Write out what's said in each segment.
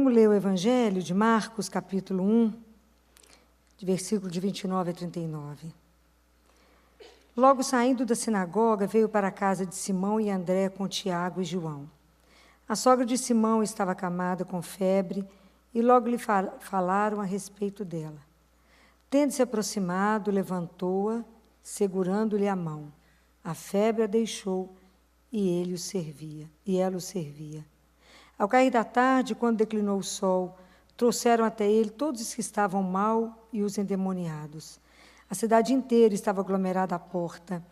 Vamos ler o Evangelho de Marcos, capítulo 1, de versículo de 29 a 39. Logo saindo da sinagoga, veio para a casa de Simão e André com Tiago e João. A sogra de Simão estava acamada com febre e logo lhe falaram a respeito dela. Tendo-se aproximado, levantou-a, segurando-lhe a mão. A febre a deixou e ela o servia. Ao cair da tarde, quando declinou o sol, trouxeram até ele todos os que estavam mal e os endemoniados. A cidade inteira estava aglomerada à porta.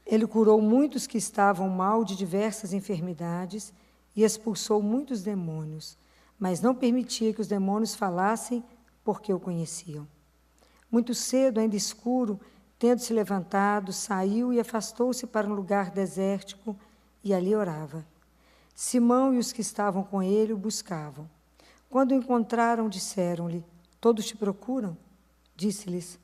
Ele curou muitos que estavam mal de diversas enfermidades e expulsou muitos demônios, mas não permitia que os demônios falassem, porque o conheciam. Muito cedo, ainda escuro, tendo-se levantado, saiu e afastou-se para um lugar desértico e ali orava. Simão e os que estavam com ele o buscavam. Quando o encontraram, disseram-lhe: todos te procuram? Disse-lhes: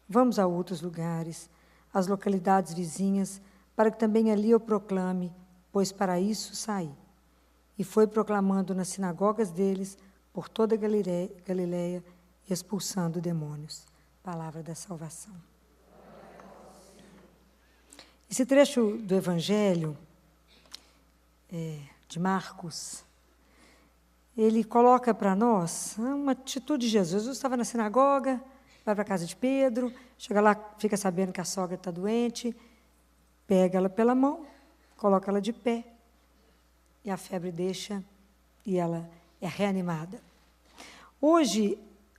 vamos a outros lugares, às localidades vizinhas, para que também ali eu proclame, pois para isso saí. E foi proclamando nas sinagogas deles, por toda a Galileia, expulsando demônios. Palavra da salvação. Esse trecho do Evangelho de Marcos, ele coloca para nós uma atitude de Jesus. Jesus estava na sinagoga, vai para a casa de Pedro, chega lá, fica sabendo que a sogra está doente, pega ela pela mão, coloca ela de pé, e a febre deixa, e ela é reanimada. Hoje,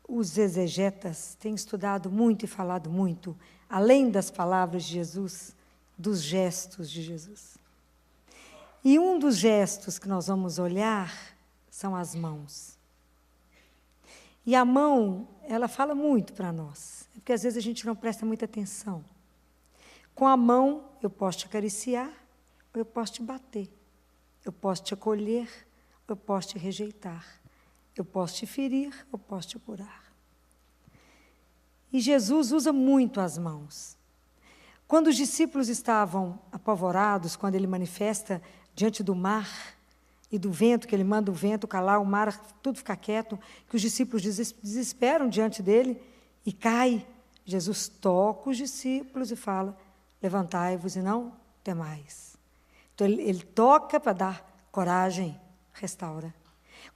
os exegetas têm estudado muito e falado muito, além das palavras de Jesus, dos gestos de Jesus. E um dos gestos que nós vamos olhar são as mãos. E a mão, ela fala muito para nós, porque às vezes a gente não presta muita atenção. Com a mão, eu posso te acariciar, ou eu posso te bater. Eu posso te acolher, ou eu posso te rejeitar. Eu posso te ferir, ou posso te curar. E Jesus usa muito as mãos. Quando os discípulos estavam apavorados, quando ele manifesta diante do mar e do vento, que ele manda o vento calar, o mar, tudo ficar quieto, que os discípulos desesperam diante dele e cai. Jesus toca os discípulos e fala: levantai-vos e não temais. Então ele toca para dar coragem, restaura.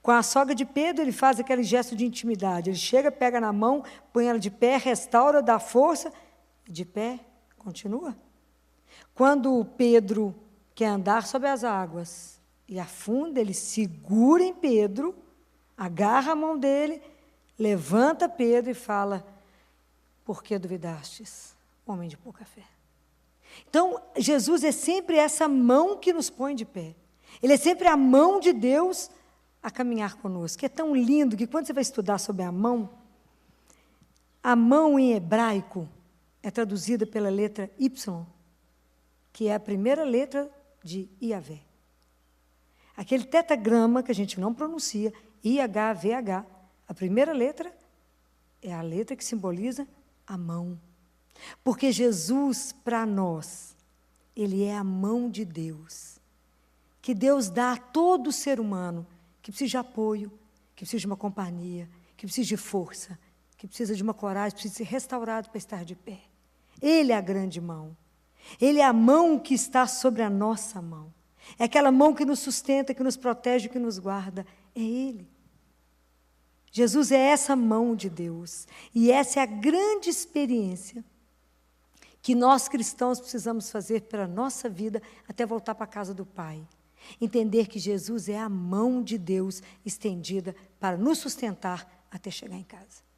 Com a sogra de Pedro, ele faz aquele gesto de intimidade. Ele chega, pega na mão, põe ela de pé, restaura, dá força, e de pé, continua. Quando Pedro quer andar sobre as águas e afunda, ele segura em Pedro, agarra a mão dele, levanta Pedro e fala: por que duvidastes, homem de pouca fé? Então, Jesus é sempre essa mão que nos põe de pé. Ele é sempre a mão de Deus a caminhar conosco. É tão lindo que quando você vai estudar sobre a mão em hebraico é traduzida pela letra Y, que é a primeira letra de Iavé. Aquele tetagrama que a gente não pronuncia, IHVH, a primeira letra é a letra que simboliza a mão. Porque Jesus, para nós, ele é a mão de Deus, que Deus dá a todo ser humano que precisa de apoio, que precisa de uma companhia, que precisa de força, que precisa de uma coragem, precisa ser restaurado para estar de pé. Ele é a grande mão. Ele é a mão que está sobre a nossa mão. É aquela mão que nos sustenta, que nos protege, que nos guarda. É Ele. Jesus é essa mão de Deus. E essa é a grande experiência que nós cristãos precisamos fazer para a nossa vida até voltar para a casa do Pai. Entender que Jesus é a mão de Deus estendida para nos sustentar até chegar em casa.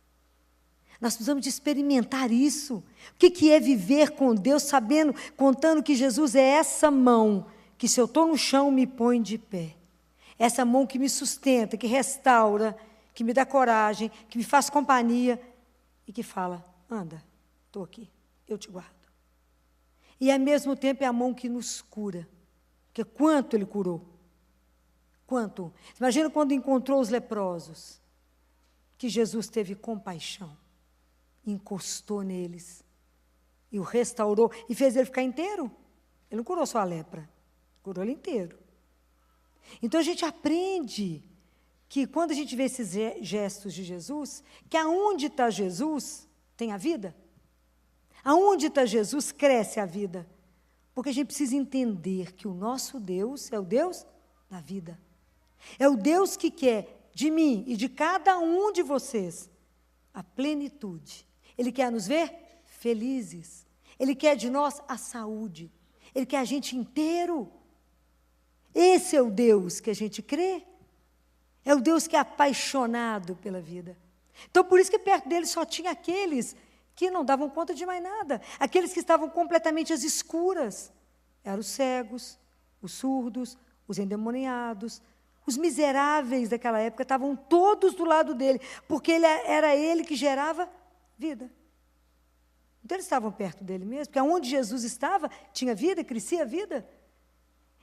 Nós precisamos de experimentar isso. O que é viver com Deus, sabendo, contando que Jesus é essa mão, que se eu estou no chão, me põe de pé. Essa mão que me sustenta, que restaura, que me dá coragem, que me faz companhia e que fala: anda, estou aqui, eu te guardo. E ao mesmo tempo é a mão que nos cura. Porque quanto ele curou? Quanto? Imagina quando encontrou os leprosos, que Jesus teve compaixão, encostou neles e o restaurou e fez ele ficar inteiro. Ele não curou só a lepra, curou ele inteiro. Então a gente aprende que quando a gente vê esses gestos de Jesus, que aonde está Jesus, tem a vida. Aonde está Jesus, cresce a vida. Porque a gente precisa entender que o nosso Deus é o Deus da vida. É o Deus que quer de mim e de cada um de vocês a plenitude. Ele quer nos ver felizes. Ele quer de nós a saúde. Ele quer a gente inteiro. Esse é o Deus que a gente crê. É o Deus que é apaixonado pela vida. Então, por isso que perto dele só tinha aqueles que não davam conta de mais nada. Aqueles que estavam completamente às escuras. Eram os cegos, os surdos, os endemoniados. Os miseráveis daquela época estavam todos do lado dele, porque era ele que gerava vida. Então, eles estavam perto dele mesmo, porque onde Jesus estava, tinha vida, crescia a vida.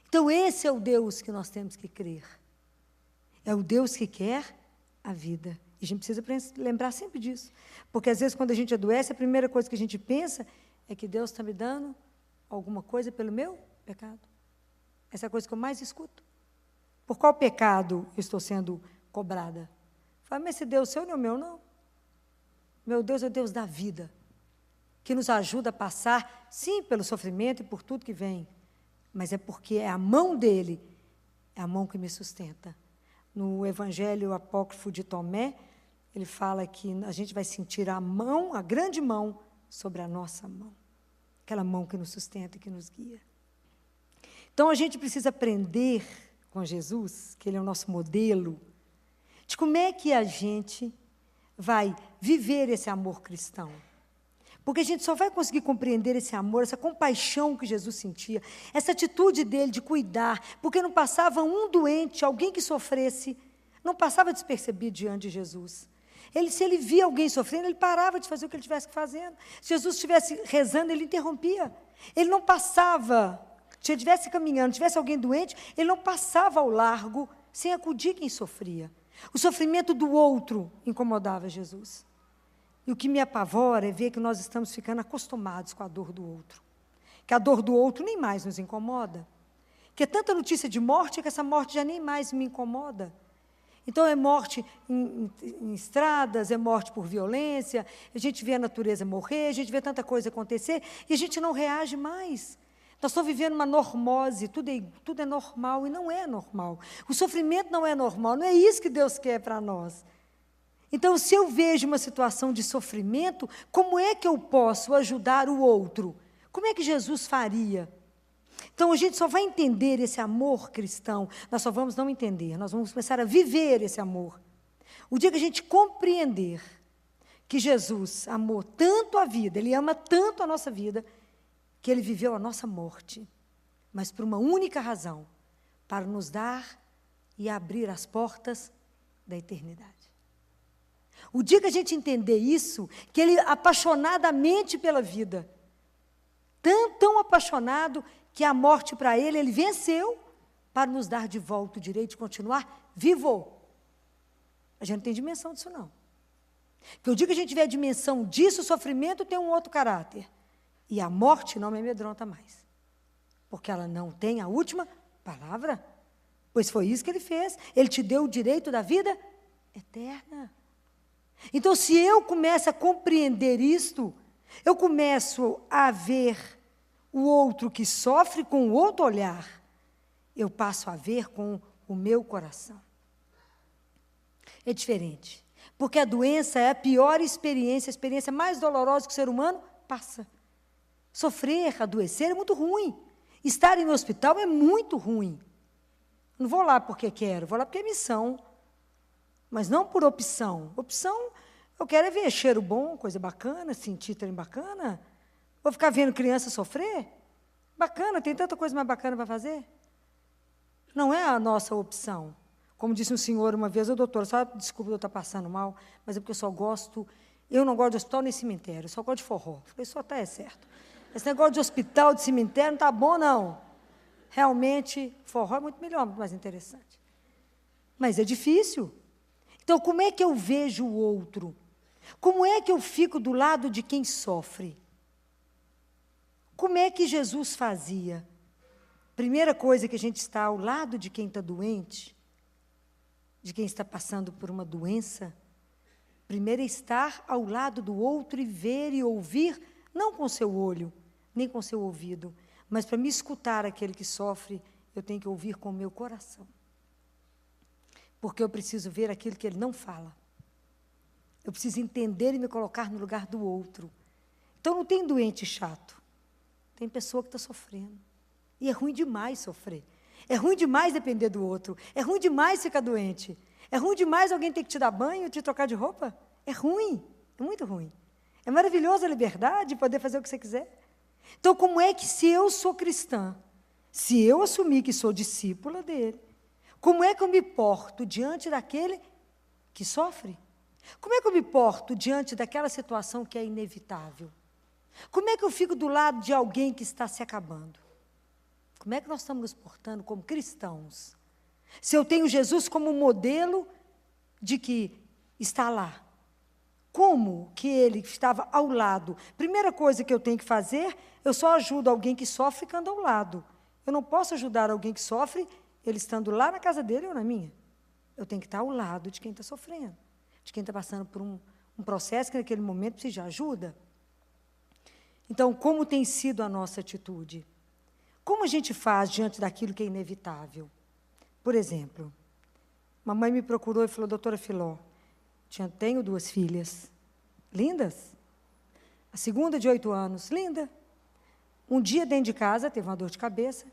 Então, esse é o Deus que nós temos que crer. É o Deus que quer a vida. E a gente precisa lembrar sempre disso. Porque, às vezes, quando a gente adoece, a primeira coisa que a gente pensa é que Deus está me dando alguma coisa pelo meu pecado. Essa é a coisa que eu mais escuto. Por qual pecado eu estou sendo cobrada? Fala, mas esse Deus seu não é o meu, não. Meu Deus é o Deus da vida, que nos ajuda a passar, sim, pelo sofrimento e por tudo que vem, mas é porque é a mão dele, é a mão que me sustenta. No Evangelho Apócrifo de Tomé, ele fala que a gente vai sentir a mão, a grande mão, sobre a nossa mão. Aquela mão que nos sustenta e que nos guia. Então, a gente precisa aprender com Jesus, que ele é o nosso modelo, de como é que a gente vai viver esse amor cristão. Porque a gente só vai conseguir compreender esse amor, essa compaixão que Jesus sentia, essa atitude dele de cuidar, porque não passava um doente, alguém que sofresse, não passava despercebido diante de Jesus. Se ele via alguém sofrendo, ele parava de fazer o que ele estivesse fazendo. Se Jesus estivesse rezando, ele interrompia. Ele não passava, se ele estivesse caminhando, tivesse alguém doente, ele não passava ao largo sem acudir quem sofria. O sofrimento do outro incomodava Jesus. E o que me apavora é ver que nós estamos ficando acostumados com a dor do outro. Que a dor do outro nem mais nos incomoda. Que é tanta notícia de morte que essa morte já nem mais me incomoda. Então, é morte em estradas, é morte por violência, a gente vê a natureza morrer, a gente vê tanta coisa acontecer e a gente não reage mais. Nós estamos vivendo uma normose, tudo é normal e não é normal. O sofrimento não é normal, não é isso que Deus quer para nós. Então, se eu vejo uma situação de sofrimento, como é que eu posso ajudar o outro? Como é que Jesus faria? Então, a gente só vai entender esse amor cristão, nós só vamos não entender, nós vamos começar a viver esse amor. O dia que a gente compreender que Jesus amou tanto a vida, Ele ama tanto a nossa vida, que Ele viveu a nossa morte, mas por uma única razão, para nos dar e abrir as portas da eternidade. O dia que a gente entender isso, que Ele apaixonadamente pela vida, tão apaixonado, que a morte para Ele venceu, para nos dar de volta o direito de continuar vivo. A gente não tem dimensão disso, não. Porque o dia que a gente tiver a dimensão disso, o sofrimento tem um outro caráter. E a morte não me amedronta mais. Porque ela não tem a última palavra. Pois foi isso que Ele fez. Ele te deu o direito da vida eterna. Então, se eu começo a compreender isto, eu começo a ver o outro que sofre com outro olhar, eu passo a ver com o meu coração. É diferente. Porque a doença é a pior experiência, a experiência mais dolorosa que o ser humano passa. Sofrer, adoecer é muito ruim. Estar em hospital é muito ruim. Não vou lá porque quero, vou lá porque é missão. Mas não por opção. Opção, eu quero é ver cheiro bom, coisa bacana, sentir trem bacana. Vou ficar vendo criança sofrer? Bacana, tem tanta coisa mais bacana para fazer. Não é a nossa opção. Como disse um senhor uma vez, doutor, só desculpa eu estar passando mal, mas é porque eu não gosto de hospital nem cemitério, eu só gosto de forró. Falei, só está certo. Esse negócio de hospital, de cemitério, não está bom, não. Realmente, forró é muito melhor, muito mais interessante. Mas é difícil. Então, como é que eu vejo o outro? Como é que eu fico do lado de quem sofre? Como é que Jesus fazia? Primeira coisa que a gente está ao lado de quem está doente, de quem está passando por uma doença, primeiro é estar ao lado do outro e ver e ouvir, não com seu olho, nem com seu ouvido, mas para me escutar aquele que sofre, eu tenho que ouvir com o meu coração. Porque eu preciso ver aquilo que ele não fala. Eu preciso entender e me colocar no lugar do outro. Então não tem doente chato, tem pessoa que está sofrendo. E é ruim demais sofrer. É ruim demais depender do outro. É ruim demais ficar doente. É ruim demais alguém ter que te dar banho, te trocar de roupa. É ruim, é muito ruim. É maravilhosa a liberdade de poder fazer o que você quiser. Então, como é que, se eu sou cristã, se eu assumir que sou discípula dele, como é que eu me porto diante daquele que sofre? Como é que eu me porto diante daquela situação que é inevitável? Como é que eu fico do lado de alguém que está se acabando? Como é que nós estamos nos portando como cristãos? Se eu tenho Jesus como modelo de que está lá, como que ele estava ao lado? Primeira coisa que eu tenho que fazer, eu só ajudo alguém que sofre ficando ao lado. Eu não posso ajudar alguém que sofre, ele estando lá na casa dele ou na minha. Eu tenho que estar ao lado de quem está sofrendo, de quem está passando por um processo que naquele momento precisa de ajuda. Então, como tem sido a nossa atitude? Como a gente faz diante daquilo que é inevitável? Por exemplo, mamãe me procurou e falou, doutora Filó, tenho 2 filhas, lindas. A segunda de 8 anos, linda. Um dia dentro de casa, teve uma dor de cabeça.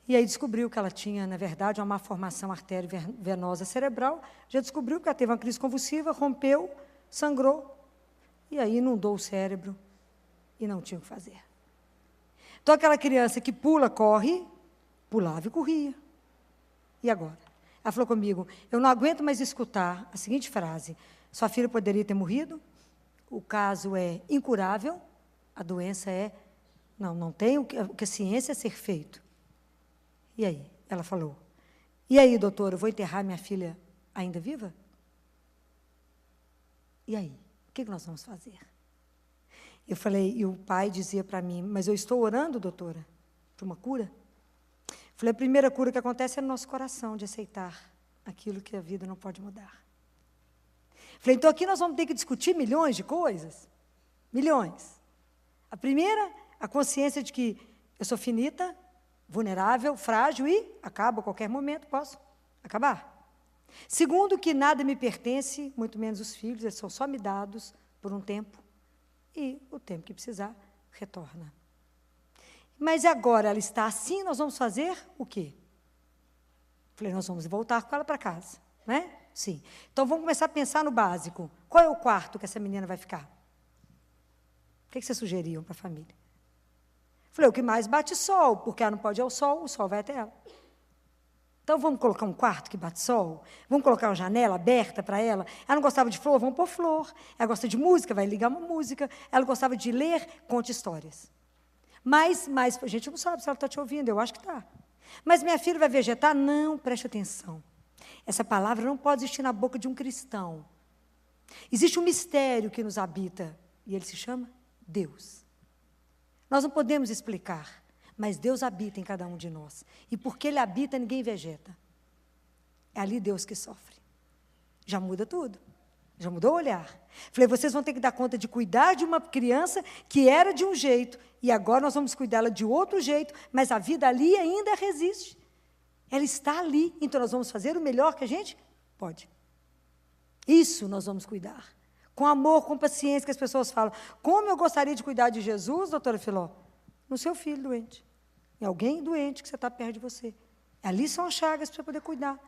E aí descobriu que ela tinha, na verdade, uma malformação arteriovenosa cerebral. Já descobriu que ela teve uma crise convulsiva, rompeu, sangrou. E aí inundou o cérebro e não tinha o que fazer. Então, aquela criança que pula, corre, pulava e corria. E agora? Ela falou comigo, eu não aguento mais escutar a seguinte frase, sua filha poderia ter morrido, o caso é incurável, a doença não tem o que a ciência é ser feito. E aí? Ela falou, e aí, doutora, eu vou enterrar minha filha ainda viva? E aí? O que nós vamos fazer? Eu falei, e o pai dizia para mim, mas eu estou orando, doutora, por uma cura? Falei, a primeira cura que acontece é no nosso coração, de aceitar aquilo que a vida não pode mudar. Falei, então aqui nós vamos ter que discutir milhões de coisas. Milhões. A primeira, a consciência de que eu sou finita, vulnerável, frágil e acabo a qualquer momento, posso acabar. Segundo, que nada me pertence, muito menos os filhos, eles são só me dados por um tempo, e o tempo que precisar, retorna. Mas agora ela está assim, nós vamos fazer o quê? Falei, nós vamos voltar com ela para casa, né? Sim. Então, vamos começar a pensar no básico. Qual é o quarto que essa menina vai ficar? O que vocês sugeriam para a família? Falei, o que mais bate sol, porque ela não pode ir ao sol, o sol vai até ela. Então, vamos colocar um quarto que bate sol? Vamos colocar uma janela aberta para ela? Ela não gostava de flor? Vamos pôr flor. Ela gosta de música? Vai ligar uma música. Ela gostava de ler? Conte histórias. Mas a gente não sabe se ela está te ouvindo, eu acho que está. Mas minha filha vai vegetar? Não, preste atenção. Essa palavra não pode existir na boca de um cristão. Existe um mistério que nos habita, e ele se chama Deus. Nós não podemos explicar, mas Deus habita em cada um de nós. E porque Ele habita, ninguém vegeta. É ali Deus que sofre. Já muda tudo. Já mudou o olhar. Falei, vocês vão ter que dar conta de cuidar de uma criança que era de um jeito, e agora nós vamos cuidá-la de outro jeito, mas a vida ali ainda resiste. Ela está ali, então nós vamos fazer o melhor que a gente pode. Isso nós vamos cuidar. Com amor, com paciência, que as pessoas falam. Como eu gostaria de cuidar de Jesus, doutora Filó? No seu filho doente. Em alguém doente que você está perto de você. Ali são as chagas para você poder cuidar.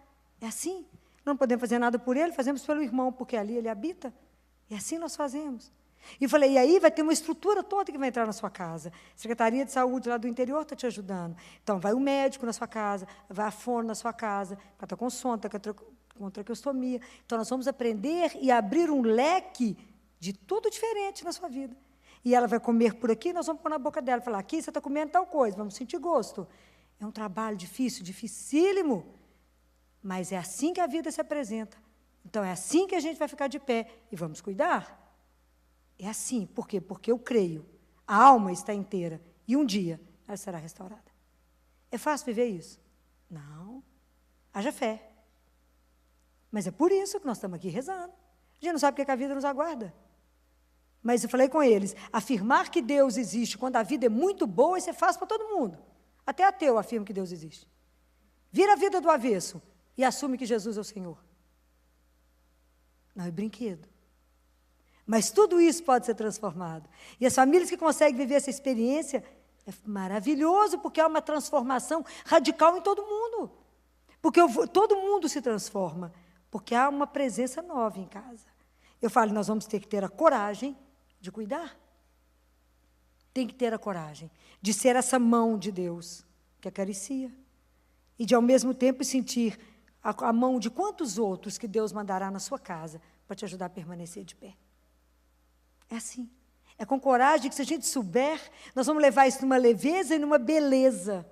É assim. Não podemos fazer nada por ele, fazemos pelo irmão, porque ali ele habita. E assim nós fazemos. E falei, e aí vai ter uma estrutura toda que vai entrar na sua casa. Secretaria de Saúde lá do interior está te ajudando. Então, vai o médico na sua casa, vai a fono na sua casa, para estar com sono, com traqueostomia. Então, nós vamos aprender e abrir um leque de tudo diferente na sua vida. E ela vai comer por aqui, nós vamos pôr na boca dela, falar, aqui você está comendo tal coisa, vamos sentir gosto. É um trabalho difícil, dificílimo, mas é assim que a vida se apresenta. Então, é assim que a gente vai ficar de pé e vamos cuidar. É assim, por quê? Porque eu creio, a alma está inteira e um dia ela será restaurada. É fácil viver isso? Não. Haja fé. Mas é por isso que nós estamos aqui rezando. A gente não sabe o que a vida nos aguarda. Mas eu falei com eles, afirmar que Deus existe quando a vida é muito boa, isso é fácil para todo mundo. Até ateu afirma que Deus existe. Vira a vida do avesso e assume que Jesus é o Senhor. Não é brinquedo. Mas tudo isso pode ser transformado. E as famílias que conseguem viver essa experiência, é maravilhoso, porque há uma transformação radical em todo mundo. Porque todo mundo se transforma, porque há uma presença nova em casa. Eu falo, nós vamos ter que ter a coragem de cuidar. Tem que ter a coragem de ser essa mão de Deus que acaricia. E de, ao mesmo tempo, sentir a mão de quantos outros que Deus mandará na sua casa para te ajudar a permanecer de pé. É assim. É com coragem que, se a gente souber, nós vamos levar isso numa leveza e numa beleza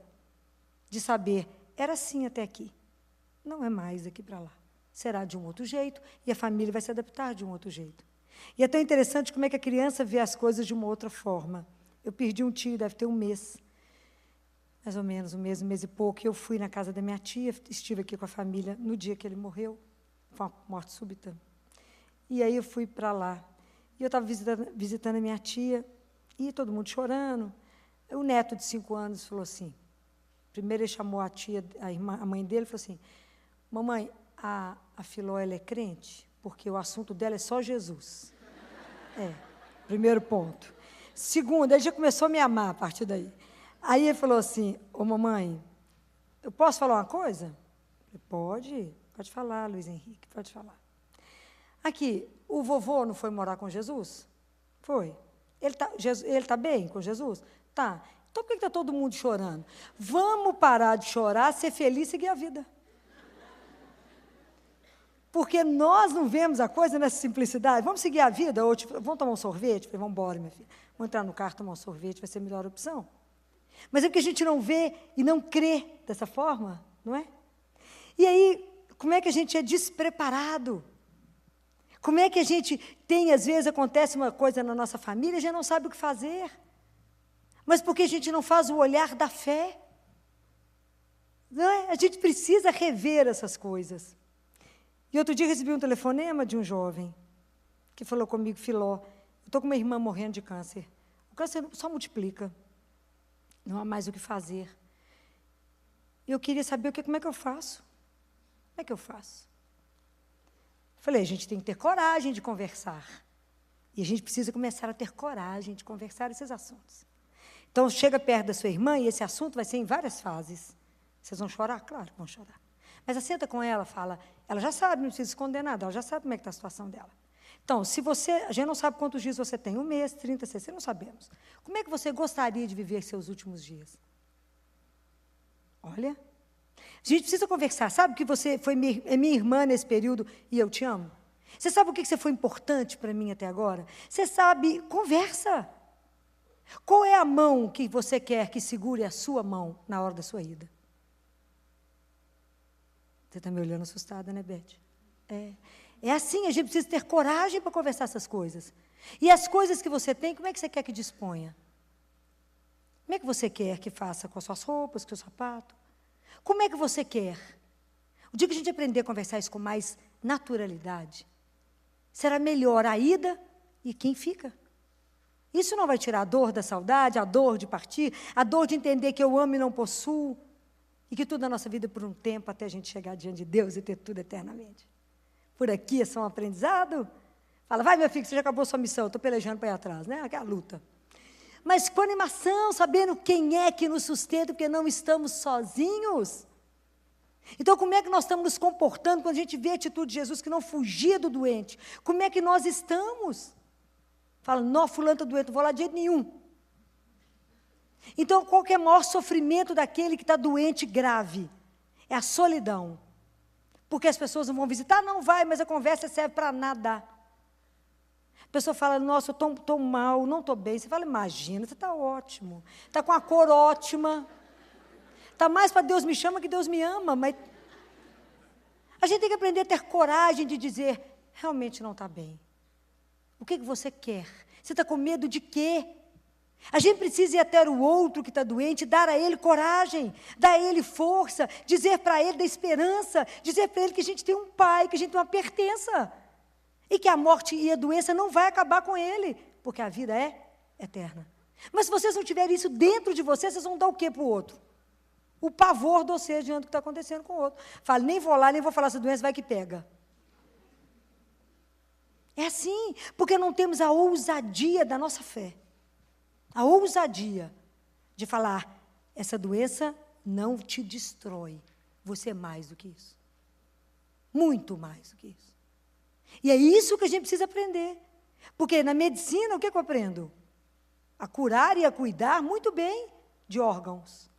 de saber, era assim até aqui. Não é mais daqui para lá. Será de um outro jeito e a família vai se adaptar de um outro jeito. E é tão interessante como é que a criança vê as coisas de uma outra forma. Eu perdi um tio, deve ter um mês, mais ou menos, um mês e pouco, e eu fui na casa da minha tia, estive aqui com a família no dia que ele morreu, foi uma morte súbita. E aí eu fui para lá. E eu estava visitando a minha tia, e todo mundo chorando. O neto de 5 anos falou assim, primeiro ele chamou a tia, a mãe dele, e falou assim, mamãe, a Filó, ela é crente? Porque o assunto dela é só Jesus. Primeiro ponto. Segundo, ele já começou a me amar a partir daí. Aí ele falou assim, ô mamãe, eu posso falar uma coisa? Eu falei, pode falar, Luiz Henrique, pode falar. Aqui, o vovô não foi morar com Jesus? Foi. Ele tá bem com Jesus? Tá. Então por que está todo mundo chorando? Vamos parar de chorar, ser feliz e seguir a vida. Porque nós não vemos a coisa nessa simplicidade. Vamos seguir a vida? Ou tipo, vamos tomar um sorvete? Falei, vamos embora, minha filha. Vamos entrar no carro, tomar um sorvete, vai ser a melhor opção. Mas é porque a gente não vê e não crê dessa forma, não é? E aí, como é que a gente é despreparado? Como é que a gente tem, às vezes, acontece uma coisa na nossa família e a gente não sabe o que fazer? Mas porque a gente não faz o olhar da fé? Não é? A gente precisa rever essas coisas. E outro dia recebi um telefonema de um jovem que falou comigo, Filó, eu estou com uma irmã morrendo de câncer. O câncer só multiplica. Não há mais o que fazer. Eu queria saber como é que eu faço. Como é que eu faço? Falei, a gente tem que ter coragem de conversar. E a gente precisa começar a ter coragem de conversar esses assuntos. Então, chega perto da sua irmã e esse assunto vai ser em várias fases. Vocês vão chorar? Claro que vão chorar. Mas senta com ela, fala, ela já sabe, não precisa esconder nada, ela já sabe como é que está a situação dela. Então, se você, a gente não sabe quantos dias você tem, 1 mês, 30, 60, não sabemos. Como é que você gostaria de viver seus últimos dias? Olha, a gente precisa conversar. Sabe que você foi minha irmã nesse período e eu te amo? Você sabe o que você foi importante para mim até agora? Você sabe, conversa. Qual é a mão que você quer que segure a sua mão na hora da sua ida? Você está me olhando assustada, né, Beth? É assim, a gente precisa ter coragem para conversar essas coisas. E as coisas que você tem, como é que você quer que disponha? Como é que você quer que faça com as suas roupas, com o seu sapato? Como é que você quer? O dia que a gente aprender a conversar isso com mais naturalidade, será melhor a ida e quem fica. Isso não vai tirar a dor da saudade, a dor de partir, a dor de entender que eu amo e não possuo, e que tudo na nossa vida é por um tempo, até a gente chegar diante de Deus e ter tudo eternamente. Por aqui é só um aprendizado. Fala, vai meu filho, você já acabou sua missão, eu estou pelejando para ir atrás, né? Aquela luta. Mas com animação, sabendo quem é que nos sustenta, porque não estamos sozinhos. Então, como é que nós estamos nos comportando quando a gente vê a atitude de Jesus que não fugia do doente? Como é que nós estamos? Fala, não, fulano está doente, não vou lá de jeito nenhum. Então, qual que é o maior sofrimento daquele que está doente grave? É a solidão. Porque as pessoas não vão visitar? Não vai, mas a conversa serve para nada. A pessoa fala, nossa, eu estou mal, não estou bem. Você fala, imagina, você está ótimo. Está com a cor ótima. Está mais para Deus me chama que Deus me ama. Mas a gente tem que aprender a ter coragem de dizer, realmente não está bem. O que você quer? Você está com medo de quê? A gente precisa ir até o outro que está doente, dar a ele coragem, dar a ele força, dizer para ele da esperança, dizer para ele que a gente tem um pai, que a gente tem uma pertença. E que a morte e a doença não vai acabar com ele, porque a vida é eterna. Mas se vocês não tiverem isso dentro de vocês, vocês vão dar o quê para o outro? O pavor de vocês diante do que está acontecendo com o outro. Fala, nem vou lá, nem vou falar essa doença, vai que pega. É assim, porque não temos a ousadia da nossa fé. A ousadia de falar, essa doença não te destrói. Você é mais do que isso. Muito mais do que isso. E é isso que a gente precisa aprender. Porque na medicina, o que eu aprendo? A curar e a cuidar muito bem de órgãos.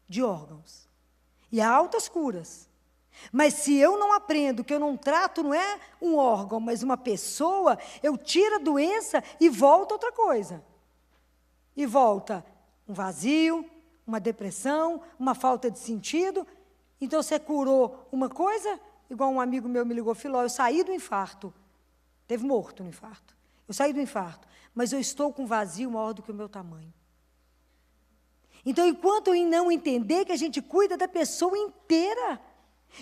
De órgãos. E há altas curas. Mas se eu não aprendo, que eu não trato, não é um órgão, mas uma pessoa, eu tiro a doença e volta outra coisa. E volta um vazio, uma depressão, uma falta de sentido. Então, você curou uma coisa, igual um amigo meu me ligou, Filó, eu saí do infarto. Teve morto no infarto. Eu saí do infarto, mas eu estou com um vazio maior do que o meu tamanho. Então, enquanto eu não entender que a gente cuida da pessoa inteira,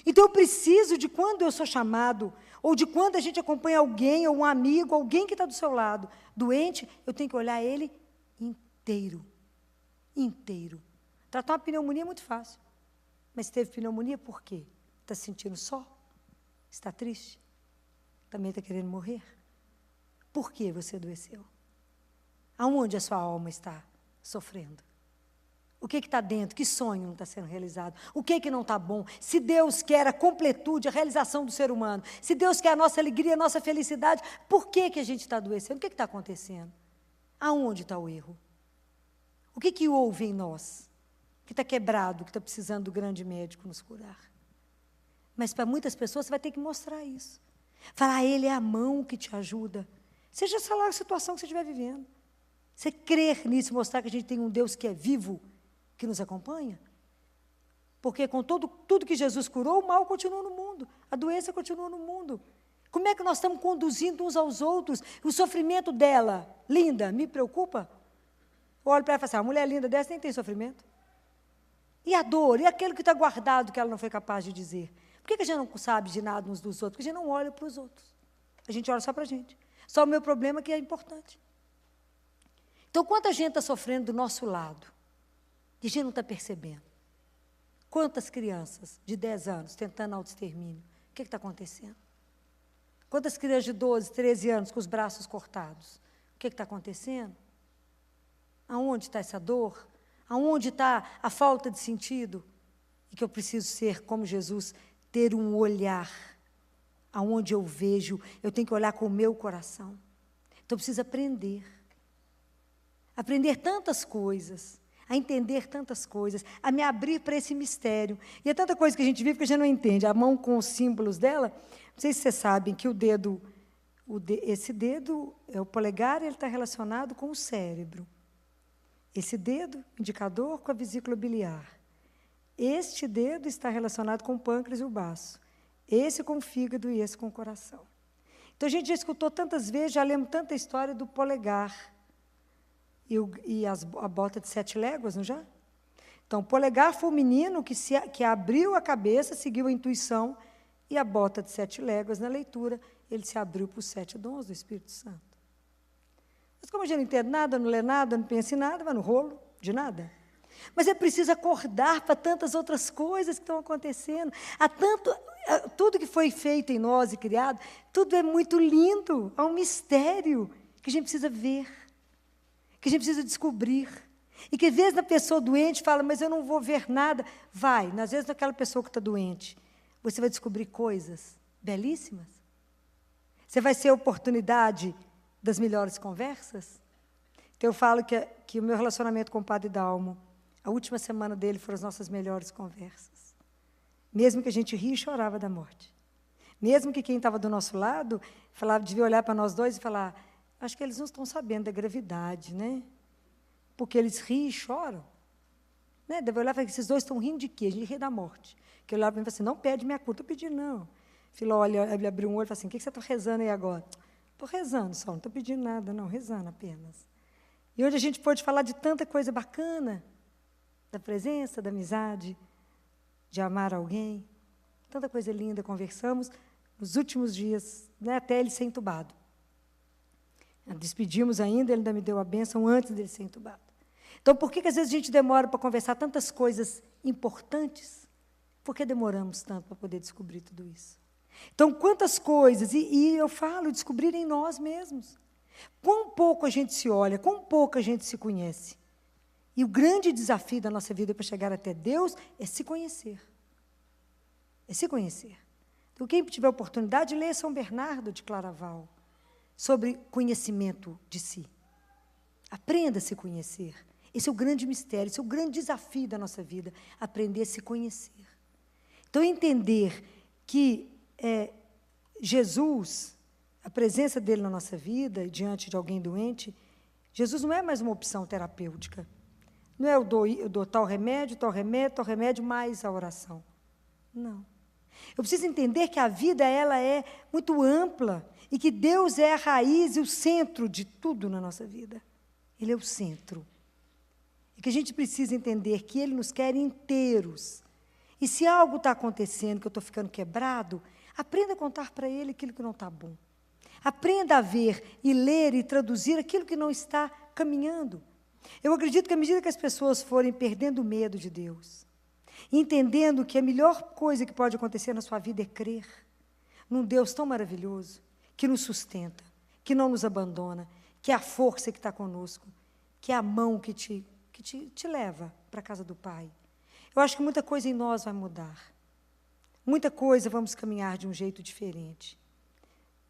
então eu preciso de quando eu sou chamado, ou de quando a gente acompanha alguém, ou um amigo, alguém que está do seu lado, doente, eu tenho que olhar ele inteiro. Inteiro. Tratar uma pneumonia é muito fácil. Mas teve pneumonia por quê? Está se sentindo só? Está triste? Também está querendo morrer? Por que você adoeceu? Aonde a sua alma está sofrendo? O que está dentro? Que sonho não está sendo realizado? O que não está bom? Se Deus quer a completude, a realização do ser humano, se Deus quer a nossa alegria, a nossa felicidade, por que a gente está adoecendo? O que está acontecendo? Aonde está o erro? O que houve em nós? Que está quebrado, que está precisando do grande médico nos curar? Mas para muitas pessoas você vai ter que mostrar isso. Falar, Ele é a mão que te ajuda. Seja essa lá a situação que você estiver vivendo. Você crer nisso, mostrar que a gente tem um Deus que é vivo, que nos acompanha. Porque com tudo que Jesus curou, o mal continua no mundo. A doença continua no mundo. Como é que nós estamos conduzindo uns aos outros? O sofrimento dela, linda, me preocupa? Eu olho para ela e falo assim, a mulher linda dessa nem tem sofrimento. E a dor? E aquele que está guardado que ela não foi capaz de dizer? Por que a gente não sabe de nada uns dos outros? Porque a gente não olha para os outros. A gente olha só para a gente. Só o meu problema que é importante. Então, quanta gente está sofrendo do nosso lado? E a gente não está percebendo. Quantas crianças de 10 anos tentando autoextermínio? O que está acontecendo? Quantas crianças de 12, 13 anos com os braços cortados? O que está acontecendo? Aonde está essa dor? Aonde está a falta de sentido? E que eu preciso ser como Jesus, ter um olhar aonde eu vejo, eu tenho que olhar com o meu coração. Então, eu preciso aprender. Aprender tantas coisas, a entender tantas coisas, a me abrir para esse mistério. E é tanta coisa que a gente vive que a gente não entende. A mão com os símbolos dela, não sei se vocês sabem que esse dedo, o polegar, ele está relacionado com o cérebro. Esse dedo, indicador, com a vesícula biliar. Este dedo está relacionado com o pâncreas e o baço. Esse com o fígado e esse com o coração. Então, a gente já escutou tantas vezes, já lemos tanta história do polegar e a bota de 7 léguas, não já? Então, o polegar foi o menino que abriu a cabeça, seguiu a intuição, e a bota de 7 léguas, na leitura, ele se abriu para os 7 dons do Espírito Santo. Mas como a gente não entende nada, não lê nada, não pensa em nada, vai no rolo de nada. Mas é preciso acordar para tantas outras coisas que estão acontecendo. Tudo que foi feito em nós e criado, tudo é muito lindo, há um mistério que a gente precisa ver, que a gente precisa descobrir. E que às vezes a pessoa doente fala, mas eu não vou ver nada. Vai, às vezes naquela pessoa que está doente, você vai descobrir coisas belíssimas. Você vai ser a oportunidade das melhores conversas. Então, eu falo que o meu relacionamento com o Padre Dalmo, a última semana dele foram as nossas melhores conversas. Mesmo que a gente ria e chorava da morte. Mesmo que quem estava do nosso lado devia olhar para nós dois e falar, acho que eles não estão sabendo da gravidade, né? Porque eles riem e choram. Né? Deve olhar e falar, esses dois estão rindo de quê? A gente ri da morte. Que eu olhava para mim e falava assim, não pede minha cura. Estou pedindo, não. Filho, olha, ele abriu um olho e falou assim, o que você está rezando aí agora? Estou rezando só, não estou pedindo nada, não, rezando apenas. E onde a gente pôde falar de tanta coisa bacana, da presença, da amizade, de amar alguém, tanta coisa linda, conversamos nos últimos dias, né, até ele ser entubado. Despedimos ainda, ele ainda me deu a bênção antes dele ser entubado. Então, por que às vezes a gente demora para conversar tantas coisas importantes? Por que demoramos tanto para poder descobrir tudo isso? Então, quantas coisas, e eu falo, descobrir em nós mesmos. Quão pouco a gente se olha, quão pouco a gente se conhece. E o grande desafio da nossa vida para chegar até Deus é se conhecer. É se conhecer. Então, quem tiver oportunidade, leia São Bernardo de Claraval, sobre conhecimento de si. Aprenda a se conhecer. Esse é o grande mistério, esse é o grande desafio da nossa vida, aprender a se conhecer. Então, entender que Jesus, a presença dele na nossa vida, diante de alguém doente, Jesus não é mais uma opção terapêutica. Não é eu dou tal remédio, mais a oração. Não. Eu preciso entender que a vida ela é muito ampla e que Deus é a raiz e o centro de tudo na nossa vida. Ele é o centro. E que a gente precisa entender que Ele nos quer inteiros. E se algo está acontecendo, que eu estou ficando quebrado, aprenda a contar para Ele aquilo que não está bom. Aprenda a ver e ler e traduzir aquilo que não está caminhando. Eu acredito que à medida que as pessoas forem perdendo o medo de Deus, entendendo que a melhor coisa que pode acontecer na sua vida é crer num Deus tão maravilhoso, que nos sustenta, que não nos abandona, que é a força que está conosco, que é a mão que te leva para a casa do Pai. Eu acho que muita coisa em nós vai mudar. Muita coisa vamos caminhar de um jeito diferente.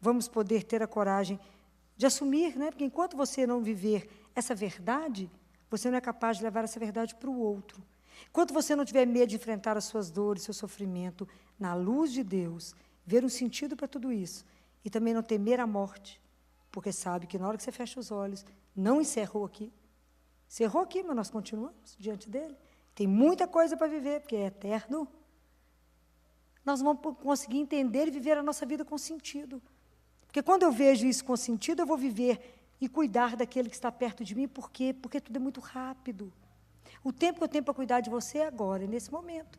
Vamos poder ter a coragem de assumir, né? Porque enquanto você não viver essa verdade, você não é capaz de levar essa verdade para o outro. Enquanto você não tiver medo de enfrentar as suas dores, seu sofrimento, na luz de Deus, ver um sentido para tudo isso, e também não temer a morte, porque sabe que na hora que você fecha os olhos, não encerrou aqui. Encerrou aqui, mas nós continuamos diante dele. Tem muita coisa para viver, porque é eterno. Nós vamos conseguir entender e viver a nossa vida com sentido. Porque quando eu vejo isso com sentido, eu vou viver e cuidar daquele que está perto de mim. Por quê? Porque tudo é muito rápido. O tempo que eu tenho para cuidar de você é agora, é nesse momento.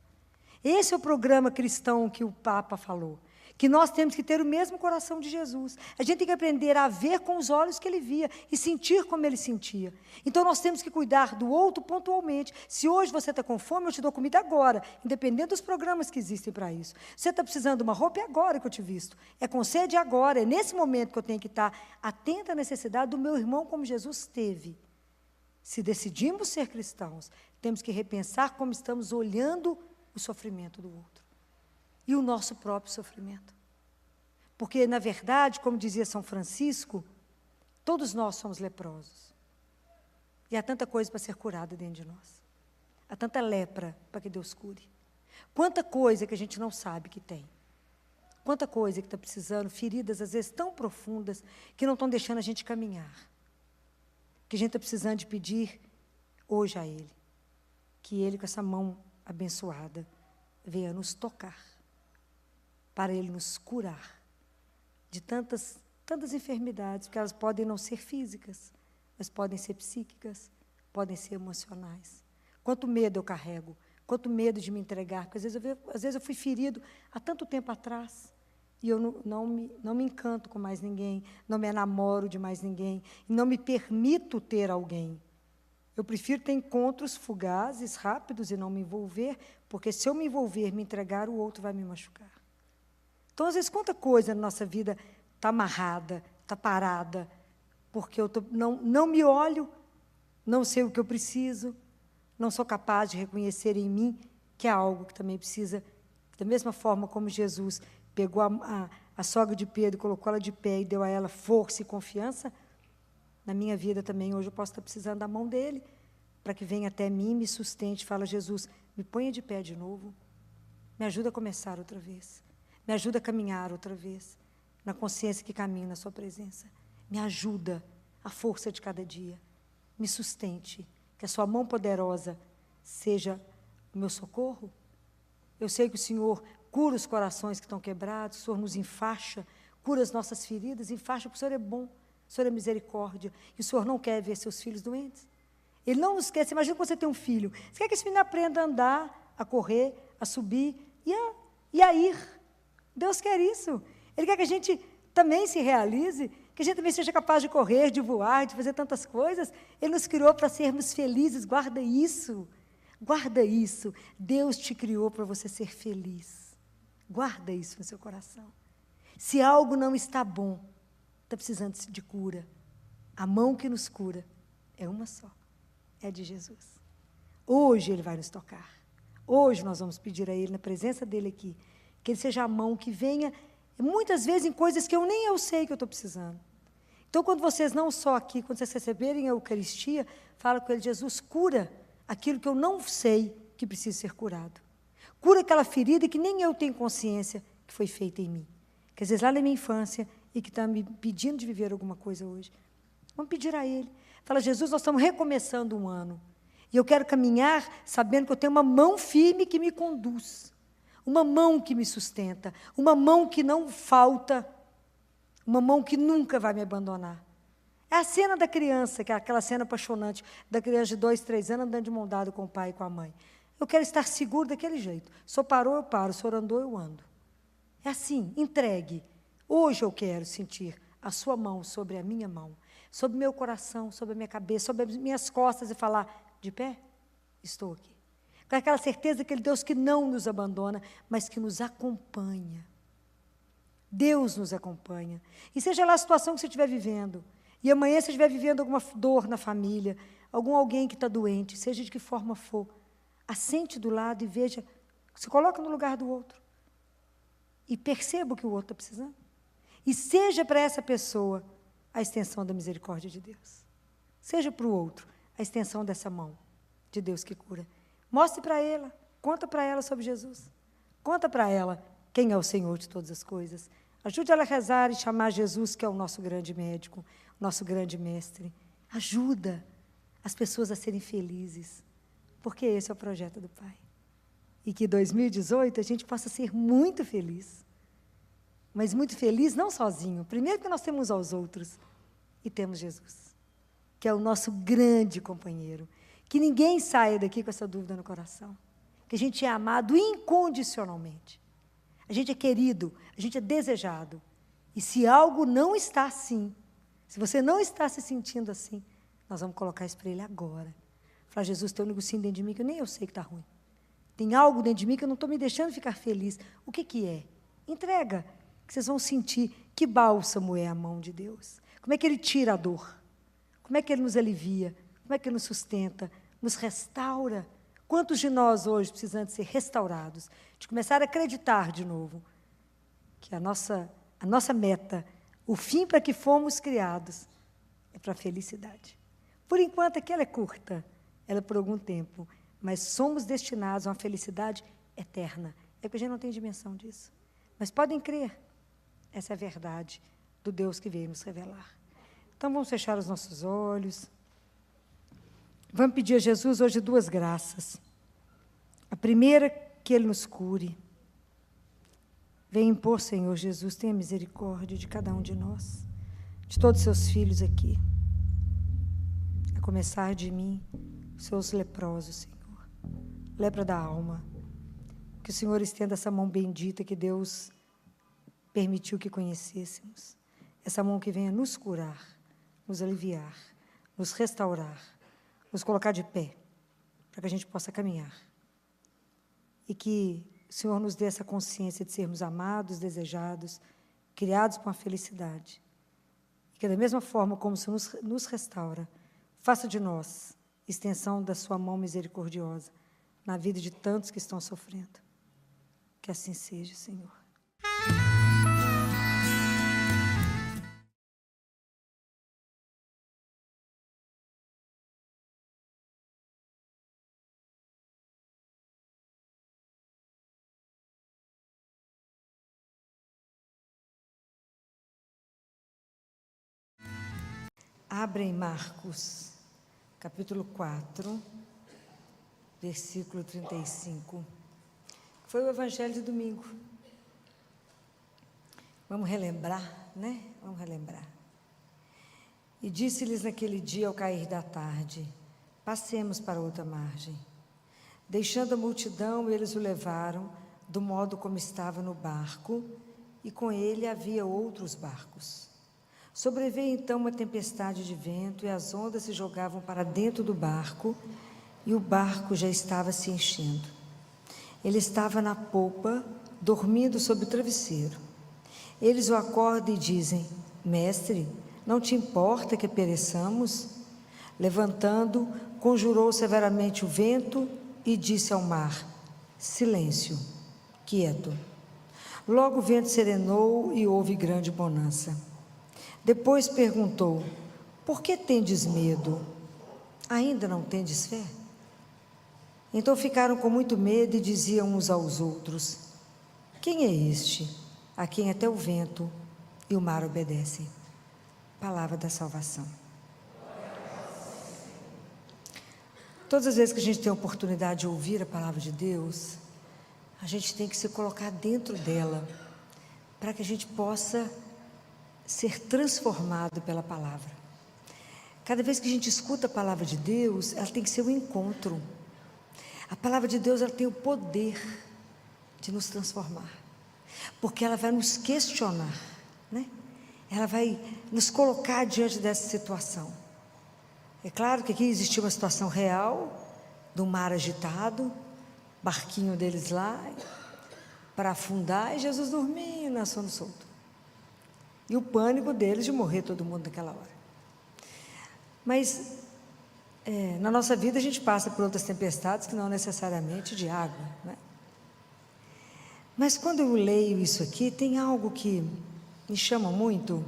Esse é o programa cristão que o Papa falou. Que nós temos que ter o mesmo coração de Jesus. A gente tem que aprender a ver com os olhos que ele via e sentir como ele sentia. Então, nós temos que cuidar do outro pontualmente. Se hoje você está com fome, eu te dou comida agora, independente dos programas que existem para isso. Você está precisando de uma roupa, é agora que eu te visto. É com sede agora, é nesse momento que eu tenho que estar atenta à necessidade do meu irmão como Jesus teve. Se decidimos ser cristãos, temos que repensar como estamos olhando o sofrimento do outro. E o nosso próprio sofrimento. Porque, na verdade, como dizia São Francisco, todos nós somos leprosos. E há tanta coisa para ser curada dentro de nós. Há tanta lepra para que Deus cure. Quanta coisa que a gente não sabe que tem. Quanta coisa que está precisando, feridas às vezes tão profundas, que não estão deixando a gente caminhar. Que a gente está precisando de pedir hoje a Ele. Que Ele, com essa mão abençoada, venha nos tocar. Para Ele nos curar de tantas enfermidades, porque elas podem não ser físicas, mas podem ser psíquicas, podem ser emocionais. Quanto medo eu carrego, quanto medo de me entregar, porque às vezes eu fui ferido há tanto tempo atrás, e eu não me encanto com mais ninguém, não me enamoro de mais ninguém, e não me permito ter alguém. Eu prefiro ter encontros fugazes, rápidos, e não me envolver, porque se eu me envolver, me entregar, o outro vai me machucar. Então, às vezes, quanta coisa na nossa vida está amarrada, está parada, porque eu não me olho, não sei o que eu preciso, não sou capaz de reconhecer em mim que há algo que também precisa, da mesma forma como Jesus pegou a sogra de Pedro, colocou ela de pé e deu a ela força e confiança, na minha vida também, hoje eu posso estar precisando da mão dele, para que venha até mim, me sustente, fala, Jesus, me ponha de pé de novo, me ajuda a começar outra vez. Me ajuda a caminhar outra vez, na consciência que caminho na sua presença. Me ajuda a força de cada dia. Me sustente, que a sua mão poderosa seja o meu socorro. Eu sei que o Senhor cura os corações que estão quebrados, o Senhor nos enfaixa, cura as nossas feridas, enfaixa, porque o Senhor é bom. o Senhor é misericórdia, e o Senhor não quer ver seus filhos doentes. Ele não nos quer. Você imagina quando você tem um filho, você quer que esse menino aprenda a andar, a correr, a subir e a ir. Deus quer isso. Ele quer que a gente também se realize, que a gente também seja capaz de correr, de voar, de fazer tantas coisas. Ele nos criou para sermos felizes, guarda isso. Guarda isso. Deus te criou para você ser feliz. Guarda isso no seu coração. Se algo não está bom, está precisando de cura, a mão que nos cura é uma só, é de Jesus. Hoje Ele vai nos tocar. Hoje nós vamos pedir a Ele, na presença dEle aqui, que Ele seja a mão que venha, muitas vezes em coisas que nem eu sei que eu estou precisando. Então, quando vocês não só aqui, quando vocês receberem a Eucaristia, fala com Ele, Jesus, cura aquilo que eu não sei que precisa ser curado. Cura aquela ferida que nem eu tenho consciência que foi feita em mim. Que às vezes lá na minha infância e que está me pedindo de viver alguma coisa hoje. Vamos pedir a Ele. Fala, Jesus, nós estamos recomeçando um ano. E eu quero caminhar sabendo que eu tenho uma mão firme que me conduz. Uma mão que me sustenta. Uma mão que não falta. Uma mão que nunca vai me abandonar. É a cena da criança, que é aquela cena apaixonante da criança de 2, 3 anos andando de mão dada com o pai e com a mãe. Eu quero estar seguro daquele jeito. O senhor parou, eu paro. O senhor andou, eu ando. É assim, entregue. Hoje eu quero sentir a sua mão sobre a minha mão, sobre o meu coração, sobre a minha cabeça, sobre as minhas costas e falar, de pé, estou aqui. Com aquela certeza daquele Deus que não nos abandona, mas que nos acompanha. Deus nos acompanha. E seja lá a situação que você estiver vivendo, e amanhã você estiver vivendo alguma dor na família, alguém que está doente, seja de que forma for, assente do lado e veja, se coloca no lugar do outro. E perceba o que o outro está precisando. E seja para essa pessoa a extensão da misericórdia de Deus. Seja para o outro a extensão dessa mão de Deus que cura. Mostre para ela, conta para ela sobre Jesus. Conta para ela quem é o Senhor de todas as coisas. Ajude ela a rezar e chamar Jesus, que é o nosso grande médico, o nosso grande mestre. Ajuda as pessoas a serem felizes, porque esse é o projeto do Pai. E que em 2018 a gente possa ser muito feliz. Mas muito feliz não sozinho. Primeiro que nós temos aos outros e temos Jesus, que é o nosso grande companheiro. Que ninguém saia daqui com essa dúvida no coração. Que a gente é amado incondicionalmente. A gente é querido, a gente é desejado. E se algo não está assim, se você não está se sentindo assim, nós vamos colocar isso para Ele agora. Falar, Jesus, tem um negocinho dentro de mim que nem eu sei que está ruim. Tem algo dentro de mim que eu não estou me deixando ficar feliz. O que é? Entrega, que vocês vão sentir que bálsamo é a mão de Deus. Como é que Ele tira a dor? Como é que Ele nos alivia? Como é que Ele nos sustenta? Nos restaura? Quantos de nós hoje precisam de ser restaurados? De começar a acreditar de novo que a nossa meta, o fim para que fomos criados, é para a felicidade. Por enquanto, aqui ela é curta, ela é por algum tempo, mas somos destinados a uma felicidade eterna. É porque a gente não tem dimensão disso. Mas podem crer, essa é a verdade do Deus que veio nos revelar. Então, vamos fechar os nossos olhos. Vamos pedir a Jesus hoje 2 graças. A primeira, que Ele nos cure. Vem impor, Senhor Jesus, tenha misericórdia de cada um de nós, de todos os seus filhos aqui. A começar de mim, os seus leprosos, Senhor. Lepra da alma. Que o Senhor estenda essa mão bendita que Deus permitiu que conhecêssemos. Essa mão que venha nos curar, nos aliviar, nos restaurar, nos colocar de pé, para que a gente possa caminhar. E que o Senhor nos dê essa consciência de sermos amados, desejados, criados para a felicidade. E que da mesma forma como o Senhor nos restaura, faça de nós extensão da sua mão misericordiosa na vida de tantos que estão sofrendo. Que assim seja, Senhor. Abra em Marcos, capítulo 4, versículo 35. Foi o Evangelho de domingo. Vamos relembrar, né? Vamos relembrar. E disse-lhes naquele dia ao cair da tarde: passemos para outra margem. Deixando a multidão, eles o levaram do modo como estava no barco, e com ele havia outros barcos. Sobreveio então uma tempestade de vento, e as ondas se jogavam para dentro do barco, e o barco já estava se enchendo. Ele estava na popa, dormindo sobre o travesseiro. Eles o acordam e dizem: mestre, não te importa que pereçamos? Levantando, conjurou severamente o vento e disse ao mar: silêncio, quieto. Logo o vento serenou e houve grande bonança. Depois perguntou: por que tendes medo? Ainda não tendes fé? Então ficaram com muito medo e diziam uns aos outros: quem é este, a quem até o vento e o mar obedecem? Palavra da salvação. Todas as vezes que a gente tem a oportunidade de ouvir a palavra de Deus, a gente tem que se colocar dentro dela, para que a gente possa ser transformado pela palavra. Cada vez que a gente escuta a palavra de Deus, ela tem que ser um encontro. A palavra de Deus, ela tem o poder de nos transformar, porque ela vai nos questionar, né? Ela vai nos colocar diante dessa situação. É claro que aqui existia uma situação real, do mar agitado, barquinho deles lá, para afundar, e Jesus dormindo, na sono solto. E o pânico deles de morrer todo mundo naquela hora. Mas, na nossa vida a gente passa por outras tempestades que não necessariamente de água, né? Mas quando eu leio isso aqui, tem algo que me chama muito,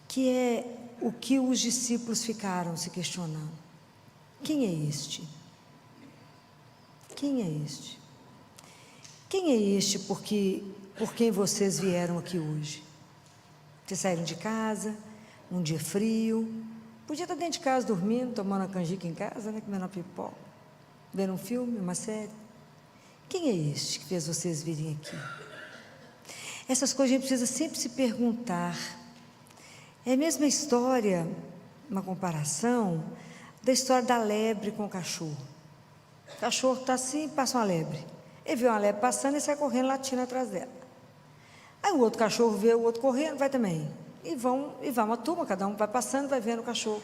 que é o que os discípulos ficaram se questionando. Quem é este? Quem é este? Quem é este por quem vocês vieram aqui hoje? Vocês saíram de casa, um dia frio, podia estar dentro de casa dormindo, tomando uma canjica em casa, né, comendo uma pipoca, vendo um filme, uma série. Quem é este que fez vocês virem aqui? Essas coisas a gente precisa sempre se perguntar. É a mesma história, uma comparação, da história da lebre com o cachorro. O cachorro está assim, passa uma lebre. Ele vê uma lebre passando e sai correndo, latindo atrás dela. Aí o outro cachorro vê o outro correndo, vai também. E vai uma turma, cada um vai passando, vai vendo o cachorro.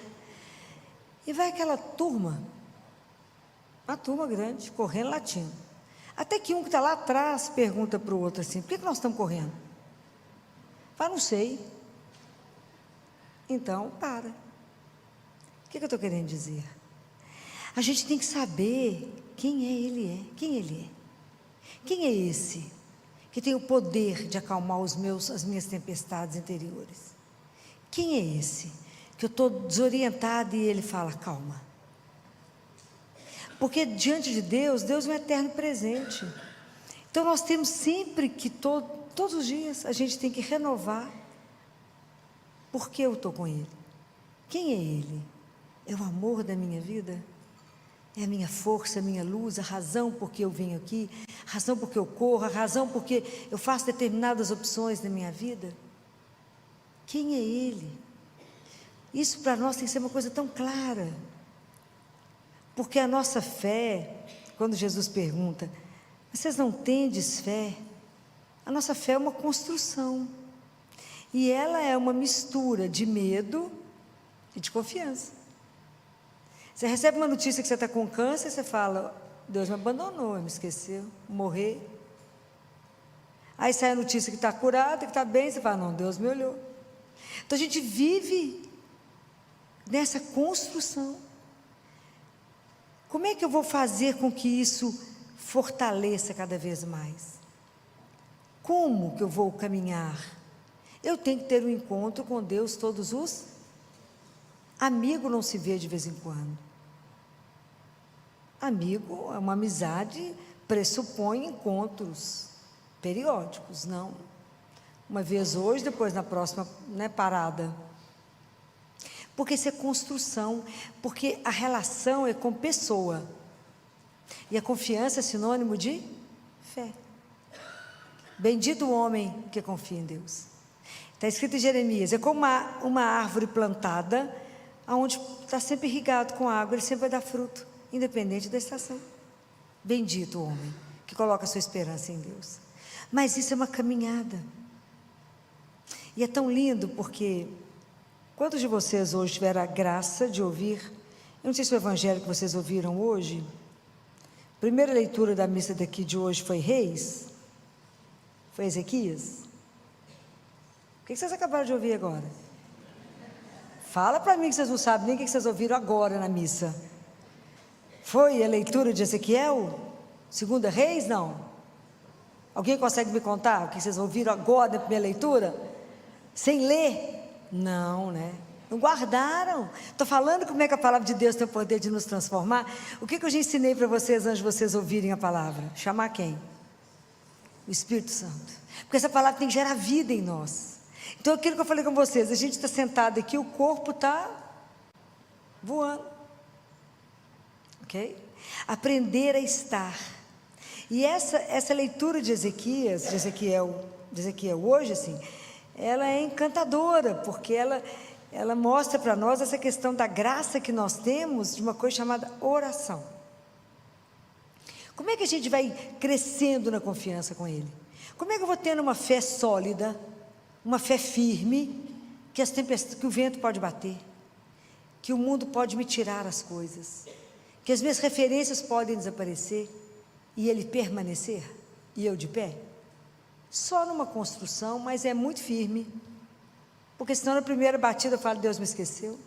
E vai aquela turma, uma turma grande, correndo, latindo. Até que um que está lá atrás pergunta para o outro assim: por que nós estamos correndo? Fala: não sei. Então, para. O que eu estou querendo dizer? A gente tem que saber quem quem ele é. Quem é esse que tem o poder de acalmar as minhas tempestades interiores? Quem é esse que eu estou desorientada e ele fala: calma? Porque diante de Deus, Deus é um eterno presente. Então nós temos sempre que, todos os dias, a gente tem que renovar. Por que eu estou com Ele? Quem é Ele? É o amor da minha vida? É a minha força, a minha luz, a razão por que eu venho aqui, a razão por que eu corro, a razão por que eu faço determinadas opções na minha vida? Quem é Ele? Isso para nós tem que ser uma coisa tão clara. Porque a nossa fé, quando Jesus pergunta: vocês não tendes fé? A nossa fé é uma construção. E ela é uma mistura de medo e de confiança. Você recebe uma notícia que você está com câncer, você fala: Deus me abandonou, me esqueceu, morrer. Aí sai a notícia que está curada, que está bem, você fala: não, Deus me olhou. Então a gente vive nessa construção. Como é que eu vou fazer com que isso fortaleça cada vez mais? Como que eu vou caminhar? Eu tenho que ter um encontro com Deus todos os... Amigo não se vê de vez em quando. Amigo, uma amizade pressupõe encontros periódicos, não uma vez hoje, depois na próxima, né, parada. Porque isso é construção, porque a relação é com pessoa, e a confiança é sinônimo de fé. Bendito o homem que confia em Deus. Está escrito em Jeremias, é como uma árvore plantada, onde está sempre irrigado com água, ele sempre vai dar fruto, independente da estação. Bendito o homem que coloca a sua esperança em Deus. Mas isso é uma caminhada. E é tão lindo porque, quantos de vocês hoje tiveram a graça de ouvir, eu não sei se o evangelho que vocês ouviram hoje, a primeira leitura da missa daqui de hoje foi Reis? Foi Ezequias? O que vocês acabaram de ouvir agora? Fala para mim que vocês não sabem nem o que vocês ouviram agora na missa. Foi a leitura de Ezequiel? Segunda Reis? Não. Alguém consegue me contar o que vocês ouviram agora na primeira leitura? Sem ler? Não, né? Não guardaram. Estou falando como é que a palavra de Deus tem o poder de nos transformar. O que eu já ensinei para vocês antes de vocês ouvirem a palavra? Chamar quem? O Espírito Santo. Porque essa palavra tem que gerar vida em nós. Então, aquilo que eu falei com vocês, a gente está sentado aqui, o corpo está voando. Ok? Aprender a estar. E essa leitura de Ezequiel hoje, assim, ela é encantadora, porque ela mostra para nós essa questão da graça que nós temos de uma coisa chamada oração. Como é que a gente vai crescendo na confiança com Ele? Como é que eu vou tendo uma fé sólida, uma fé firme, que o vento pode bater, que o mundo pode me tirar as coisas, que as minhas referências podem desaparecer, e Ele permanecer, e eu de pé? Só numa construção, mas é muito firme, porque senão na primeira batida eu falo, Deus me esqueceu.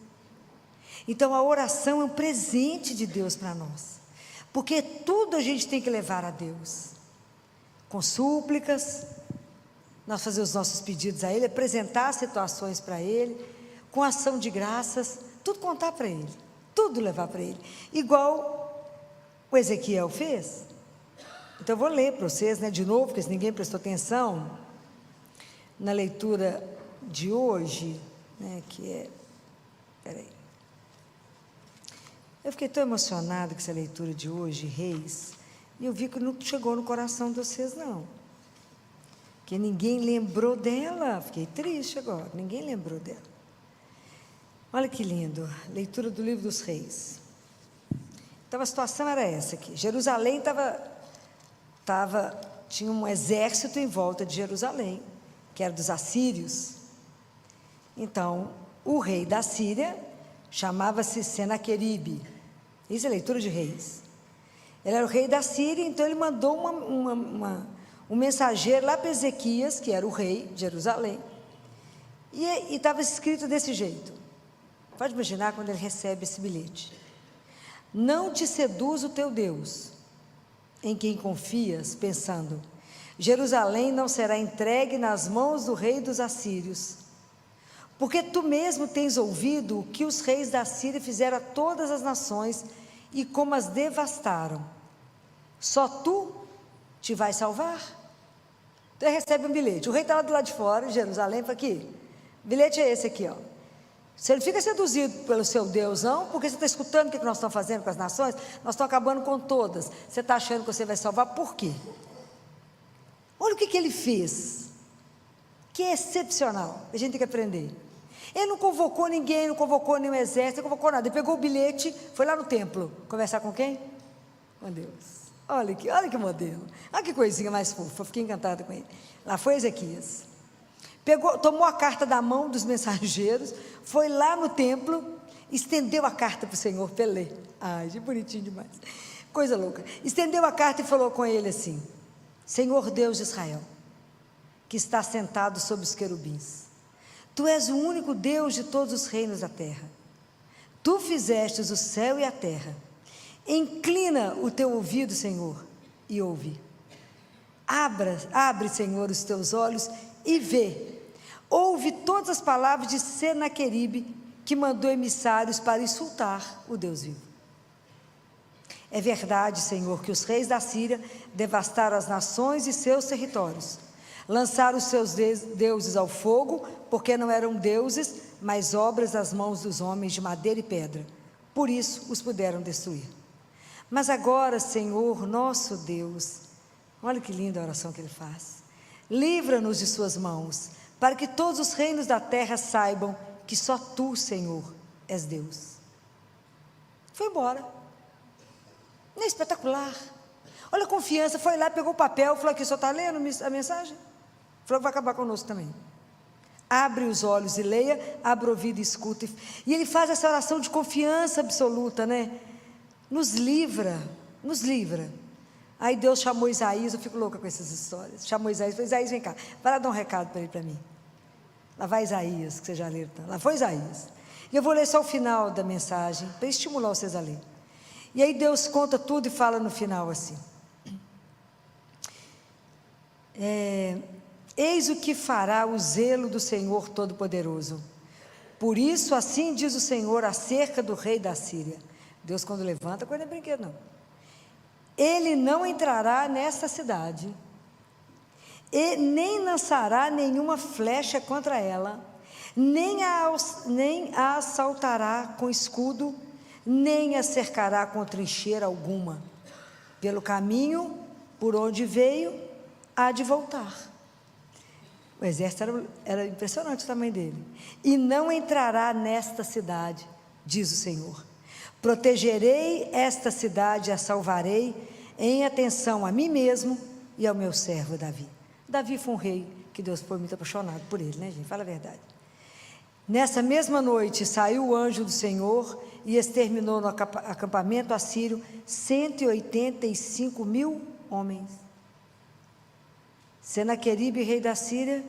Então a oração é um presente de Deus para nós, porque tudo a gente tem que levar a Deus, com súplicas, nós fazer os nossos pedidos a Ele, apresentar situações para Ele, com ação de graças, tudo contar para Ele, tudo levar para Ele, igual o Ezequiel fez. Então eu vou ler para vocês, né, de novo, porque se ninguém prestou atenção, na leitura de hoje, né, que é, peraí, eu fiquei tão emocionada com essa leitura de hoje, Reis, e eu vi que não chegou no coração de vocês não, que ninguém lembrou dela, fiquei triste agora, ninguém lembrou dela. Olha que lindo, leitura do livro dos Reis. Então a situação era essa aqui, Jerusalém tinha um exército em volta de Jerusalém, que era dos assírios. Então, o rei da Síria chamava-se Senaqueribe. Isso é leitura de Reis. Ele era o rei da Síria, então ele mandou um mensageiro lá para Ezequias, que era o rei de Jerusalém, e estava escrito desse jeito. Pode imaginar quando ele recebe esse bilhete. Não te seduz o teu Deus, em quem confias, pensando, Jerusalém não será entregue nas mãos do rei dos assírios, porque tu mesmo tens ouvido o que os reis da Síria fizeram a todas as nações e como as devastaram. Só tu te vais salvar? Então ele recebe um bilhete, o rei está lá do lado de fora, em Jerusalém, fala aqui, o bilhete é esse aqui, ó. Você não fica seduzido pelo seu Deus, não, porque você está escutando o que nós estamos fazendo com as nações, nós estamos acabando com todas, você está achando que você vai salvar, por quê? Olha o que ele fez, que é excepcional, a gente tem que aprender. Ele não convocou ninguém, não convocou nenhum exército, não convocou nada, ele pegou o bilhete, foi lá no templo, conversar com quem? Com Deus. Olha que modelo, olha que coisinha mais fofa, fiquei encantada com ele. Lá foi Ezequias. Tomou a carta da mão dos mensageiros, foi lá no templo, estendeu a carta para o Senhor para ele ler. Ai, que bonitinho demais, coisa louca. Estendeu a carta e falou com ele assim, Senhor Deus de Israel, que está sentado sobre os querubins, Tu és o único Deus de todos os reinos da terra, Tu fizestes o céu e a terra, inclina o teu ouvido, Senhor, e ouve. Abre, Senhor, os teus olhos e vê. Ouve todas as palavras de Senaqueribe, que mandou emissários para insultar o Deus vivo. É verdade, Senhor, que os reis da Síria devastaram as nações e seus territórios, lançaram os seus deuses ao fogo, porque não eram deuses, mas obras das mãos dos homens de madeira e pedra. Por isso os puderam destruir. Mas agora, Senhor, nosso Deus, olha que linda a oração que ele faz. Livra-nos de suas mãos, para que todos os reinos da terra saibam que só tu, Senhor, és Deus. Foi embora. Não é espetacular? Olha a confiança, foi lá, pegou o papel, falou aqui, só está lendo a mensagem? Falou que vai acabar conosco também. Abre os olhos e leia, abre o ouvido e escuta. E ele faz essa oração de confiança absoluta, né? Nos livra, nos livra. Aí Deus chamou Isaías, eu fico louca com essas histórias. Chamou Isaías, falou, Isaías, vem cá, vai lá dar um recado para ele, para mim. Lá vai Isaías, que você já leu. Lá foi Isaías. E eu vou ler só o final da mensagem, para estimular vocês a ler. E aí Deus conta tudo e fala no final assim. Eis o que fará o zelo do Senhor Todo-Poderoso. Por isso, assim diz o Senhor acerca do rei da Síria. Deus, quando levanta, coisa não é brinquedo, não. Ele não entrará nesta cidade, e nem lançará nenhuma flecha contra ela, nem a assaltará com escudo, nem a cercará com trincheira alguma. Pelo caminho por onde veio, há de voltar. O exército era impressionante o tamanho dele. E não entrará nesta cidade, diz o Senhor. Protegerei esta cidade e a salvarei, em atenção a mim mesmo e ao meu servo Davi. Davi foi um rei que Deus foi muito apaixonado por ele, né, gente? Fala a verdade. Nessa mesma noite saiu o anjo do Senhor e exterminou no acampamento assírio 185.000 homens. Senaqueribe, rei da Síria,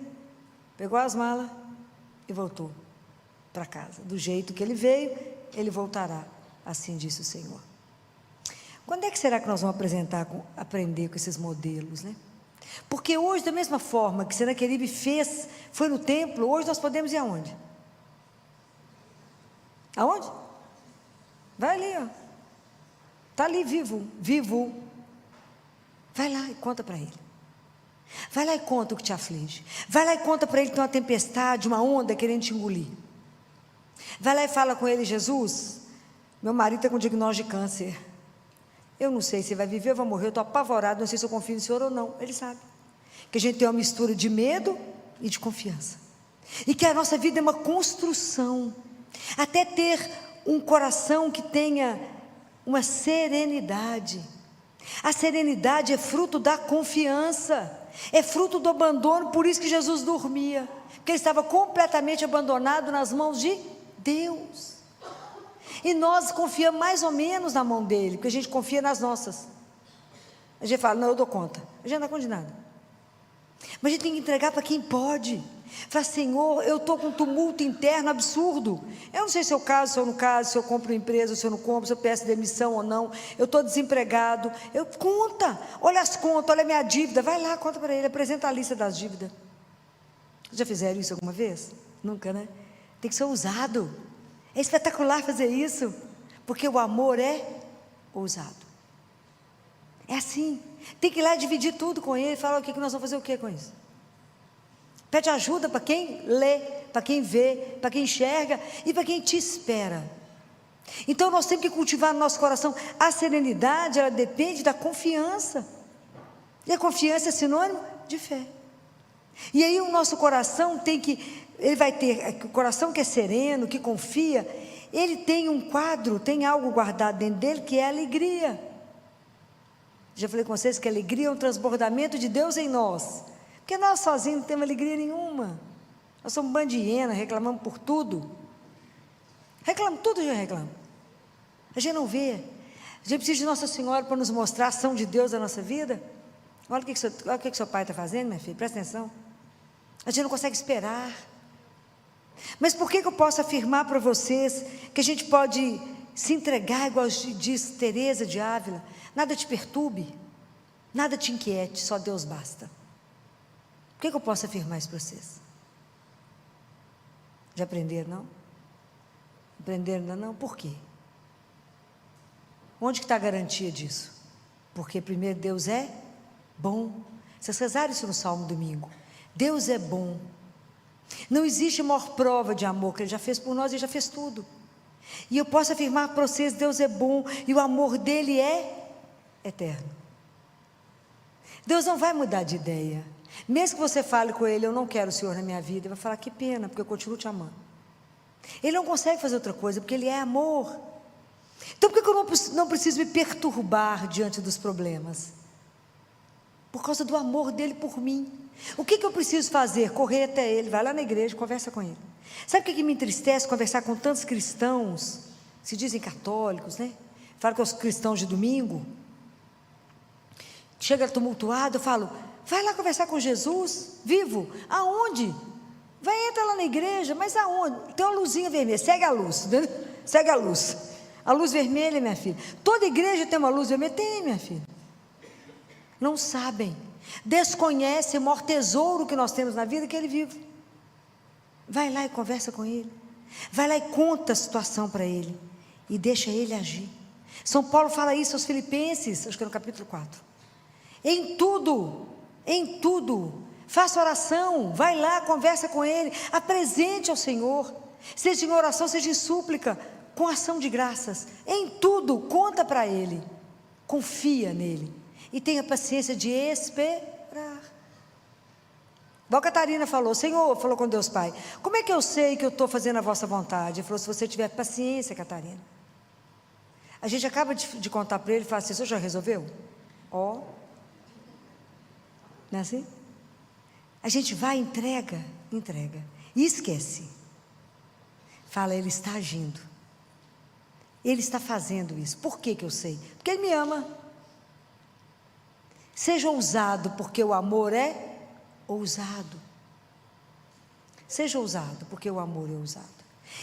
pegou as malas e voltou para casa. Do jeito que ele veio, ele voltará, assim disse o Senhor. Quando é que será que nós vamos aprender com esses modelos, né? Porque hoje, da mesma forma que Senaqueribe fez, foi no templo, hoje nós podemos ir aonde? Aonde? Vai ali, ó. Está ali vivo. Vai lá e conta para ele. Vai lá e conta o que te aflige. Vai lá e conta para ele que tem uma tempestade, uma onda querendo te engolir. Vai lá e fala com ele, Jesus, meu marido está com diagnóstico de câncer. Eu não sei se vai viver ou vai morrer, eu estou apavorado, não sei se eu confio no Senhor ou não. Ele sabe. Que a gente tem uma mistura de medo e de confiança. E que a nossa vida é uma construção. Até ter um coração que tenha uma serenidade. A serenidade é fruto da confiança. É fruto do abandono, por isso que Jesus dormia. Porque ele estava completamente abandonado nas mãos de Deus. E nós confiamos mais ou menos na mão dele, porque a gente confia nas nossas. A gente fala, não, eu dou conta. A gente não dá conta de nada. Mas a gente tem que entregar para quem pode. Fala, Senhor, eu estou com um tumulto interno absurdo. Eu não sei se eu caso, se eu não caso, se eu compro uma empresa, se eu não compro, se eu peço demissão ou não. Eu estou desempregado. Conta, olha as contas, olha a minha dívida. Vai lá, conta para ele, apresenta a lista das dívidas. Já fizeram isso alguma vez? Nunca, né? Tem que ser ousado. É espetacular fazer isso, porque o amor é ousado. É assim. Tem que ir lá dividir tudo com ele, falar o que nós vamos fazer o que com isso. Pede ajuda para quem lê, para quem vê, para quem enxerga e para quem te espera. Então nós temos que cultivar no nosso coração. A serenidade, ela depende da confiança. E a confiança é sinônimo de fé. E aí o nosso coração ele vai ter, o coração que é sereno, que confia, ele tem um quadro, tem algo guardado dentro dele que é a alegria. Já falei com vocês que a alegria é um transbordamento de Deus em nós. Porque nós sozinhos não temos alegria nenhuma. Nós somos um bando de hiena, reclamamos por tudo. Reclamamos, tudo a gente reclama. A gente não vê. A gente precisa de Nossa Senhora para nos mostrar a ação de Deus na nossa vida. Olha o que seu pai está fazendo, minha filha, presta atenção. A gente não consegue esperar. Mas por que eu posso afirmar para vocês que a gente pode se entregar, igual diz Teresa de Ávila? Nada te perturbe, nada te inquiete, só Deus basta. Por que eu posso afirmar isso para vocês? Já aprenderam, não? Aprenderam ainda não? Por quê? Onde que está a garantia disso? Porque primeiro Deus é bom. Vocês rezaram isso no Salmo domingo. Deus é bom. Não existe maior prova de amor que Ele já fez por nós, Ele já fez tudo. E eu posso afirmar para vocês, Deus é bom e o amor dEle é eterno. Deus não vai mudar de ideia. Mesmo que você fale com ele, eu não quero o Senhor na minha vida, ele vai falar, que pena, porque eu continuo te amando. Ele não consegue fazer outra coisa, porque ele é amor. Então por que eu não preciso me perturbar diante dos problemas? Por causa do amor dele por mim. O que eu preciso fazer? Correr até ele, vai lá na igreja, conversa com ele. Sabe o que me entristece? Conversar com tantos cristãos, se dizem católicos, né? Falo com os cristãos de domingo, chega tumultuado, eu falo, vai lá conversar com Jesus, vivo, aonde? Vai, entra lá na igreja, mas aonde? Tem uma luzinha vermelha, segue a luz, né? Segue a luz vermelha, minha filha. Toda igreja tem uma luz vermelha? Tem, minha filha. Não sabem, desconhecem o maior tesouro que nós temos na vida, que ele vive. Vai lá e conversa com ele, vai lá e conta a situação para ele, e deixa ele agir. São Paulo fala isso aos Filipenses, acho que é no capítulo 4, em tudo, faça oração, vai lá, conversa com ele, apresente ao Senhor, seja em oração, seja em súplica, com ação de graças, em tudo, conta para ele, confia nele, e tenha paciência de esperar. Igual a Catarina falou, Senhor, falou com Deus Pai, como é que eu sei que eu estou fazendo a vossa vontade? Ele falou, se você tiver paciência, Catarina. A gente acaba de contar para ele e fala assim, o senhor já resolveu? Não é assim? A gente vai, entrega, e esquece. Fala, ele está agindo, ele está fazendo isso. Por que eu sei? Porque ele me ama. Seja ousado, porque o amor é ousado. Seja ousado, porque o amor é ousado.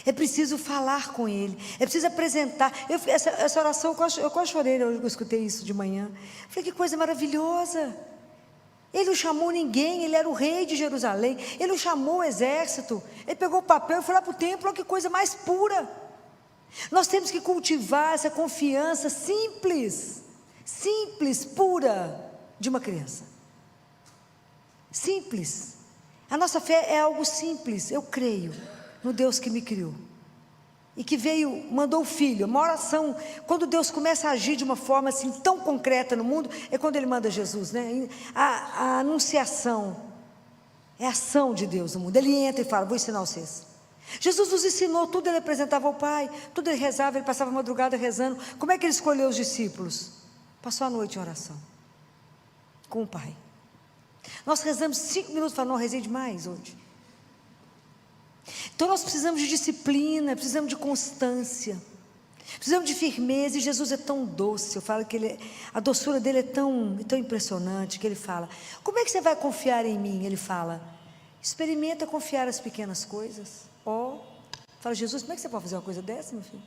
É preciso falar com ele, é preciso apresentar. Essa oração, eu quase chorei, eu escutei isso de manhã. Falei, que coisa maravilhosa. Ele não chamou ninguém, ele era o rei de Jerusalém, ele não chamou o exército, ele pegou o papel e foi lá para o templo. Olha que coisa mais pura. Nós temos que cultivar essa confiança simples, pura, de uma criança. Simples. A nossa fé é algo simples. Eu creio no Deus que me criou e que mandou o Filho. Uma oração, quando Deus começa a agir de uma forma assim tão concreta no mundo, é quando Ele manda Jesus, né? A anunciação é a ação de Deus no mundo. Ele entra e fala, vou ensinar vocês. Jesus nos ensinou tudo, ele apresentava ao Pai, tudo ele rezava, ele passava a madrugada rezando. Como é que ele escolheu os discípulos? Passou a noite em oração com o Pai. Nós rezamos 5 minutos, falando, não, rezei demais hoje. Então nós precisamos de disciplina, precisamos de constância, precisamos de firmeza, e Jesus é tão doce. Eu falo que a doçura dele é tão impressionante, que ele fala, como é que você vai confiar em mim? Ele fala, experimenta confiar as pequenas coisas. Fala, Jesus, como é que você pode fazer uma coisa dessa, meu filho?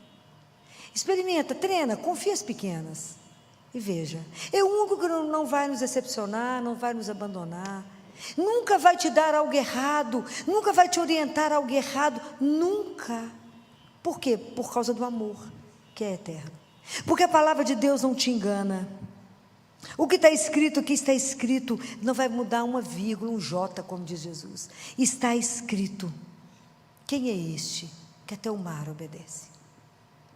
Experimenta, treina, confia as pequenas, e veja, é o único que não vai nos decepcionar, não vai nos abandonar, nunca vai te dar algo errado, nunca vai te orientar a algo errado, nunca. Por quê? Por causa do amor, que é eterno. Porque a palavra de Deus não te engana. O que está escrito, aqui está escrito, não vai mudar uma vírgula, um J, como diz Jesus. Está escrito. Quem é este que até o mar obedece?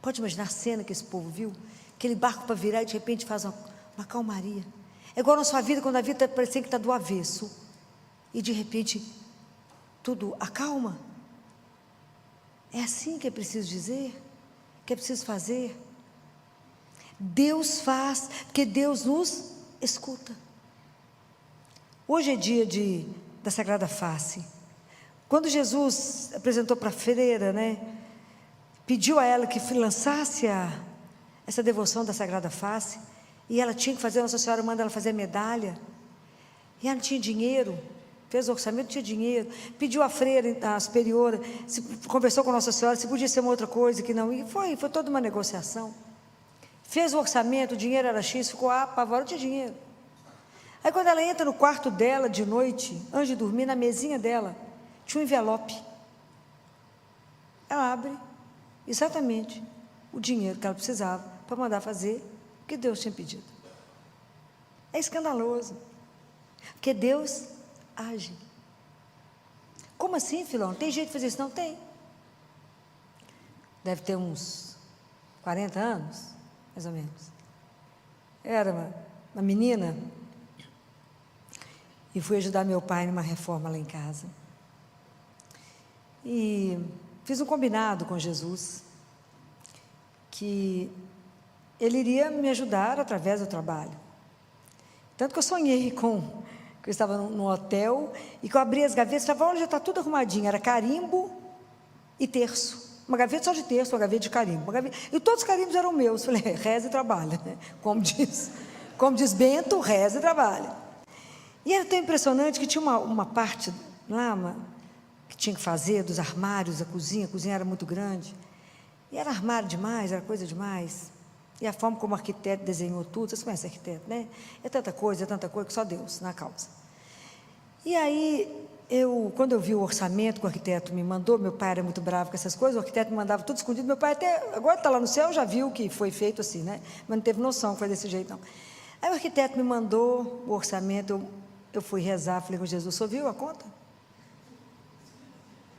Pode imaginar a cena que esse povo viu? Aquele barco para virar e de repente faz uma calmaria. É igual na sua vida, quando a vida está parecendo que está do avesso, e de repente tudo acalma. É assim que é preciso dizer, que é preciso fazer. Deus faz, porque Deus nos escuta. Hoje é dia da Sagrada Face. Quando Jesus apresentou para a freira, né, pediu a ela que lançasse essa devoção da Sagrada Face, e ela tinha que fazer, Nossa Senhora manda ela fazer a medalha, e ela não tinha dinheiro, fez o orçamento, não tinha dinheiro, pediu à freira, à superiora, conversou com Nossa Senhora, se podia ser uma outra coisa, que não, e foi toda uma negociação, fez o orçamento, o dinheiro era X, ficou apavorada, não tinha dinheiro. Aí quando ela entra no quarto dela de noite, antes de dormir, na mesinha dela, tinha um envelope, ela abre, exatamente, o dinheiro que ela precisava, para mandar fazer o que Deus tinha pedido. É escandaloso, porque Deus age. Como assim, Filão? Tem jeito de fazer isso? Não tem. Deve ter uns 40 anos, mais ou menos. Era uma menina, e fui ajudar meu pai numa reforma lá em casa. E fiz um combinado com Jesus, que Ele iria me ajudar através do trabalho. Tanto que eu sonhei que eu estava num hotel, e que eu abri as gavetas, estava, olha, já está tudo arrumadinho, era carimbo e terço. Uma gaveta só de terço, uma gaveta de carimbo. E todos os carimbos eram meus. Falei, reza e trabalha, né? Como diz Bento, reza e trabalha. E era tão impressionante que tinha uma parte lá, que tinha que fazer, dos armários, a cozinha era muito grande. E era armário demais, era coisa demais. E a forma como o arquiteto desenhou tudo, vocês conhecem arquiteto, né? É tanta coisa que só Deus na causa. E aí, quando eu vi o orçamento que o arquiteto me mandou, meu pai era muito bravo com essas coisas, o arquiteto me mandava tudo escondido, meu pai até, agora está lá no céu, já viu que foi feito assim, né? Mas não teve noção que foi desse jeito, não. Aí o arquiteto me mandou o orçamento, eu fui rezar, falei com Jesus, o senhor viu a conta?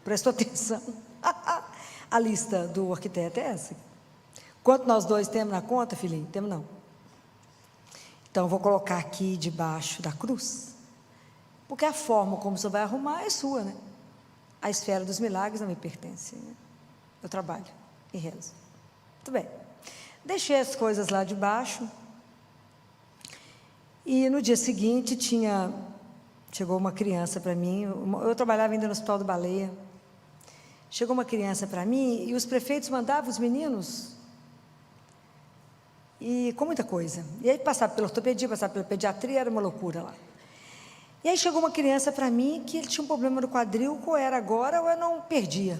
Prestou atenção? A lista do arquiteto é essa. Quanto nós dois temos na conta, filhinho? Temos não. Então, eu vou colocar aqui debaixo da cruz, porque a forma como você vai arrumar é sua, né? A esfera dos milagres não me pertence, né? Eu trabalho e rezo. Muito bem. Deixei as coisas lá debaixo, e no dia seguinte chegou uma criança para mim, eu trabalhava ainda no Hospital do Baleia, chegou uma criança para mim, e os prefeitos mandavam os meninos, e com muita coisa, e aí passava pela ortopedia, passava pela pediatria, era uma loucura lá. E aí chegou uma criança para mim, que ele tinha um problema no quadril, ou era agora, ou eu não perdia.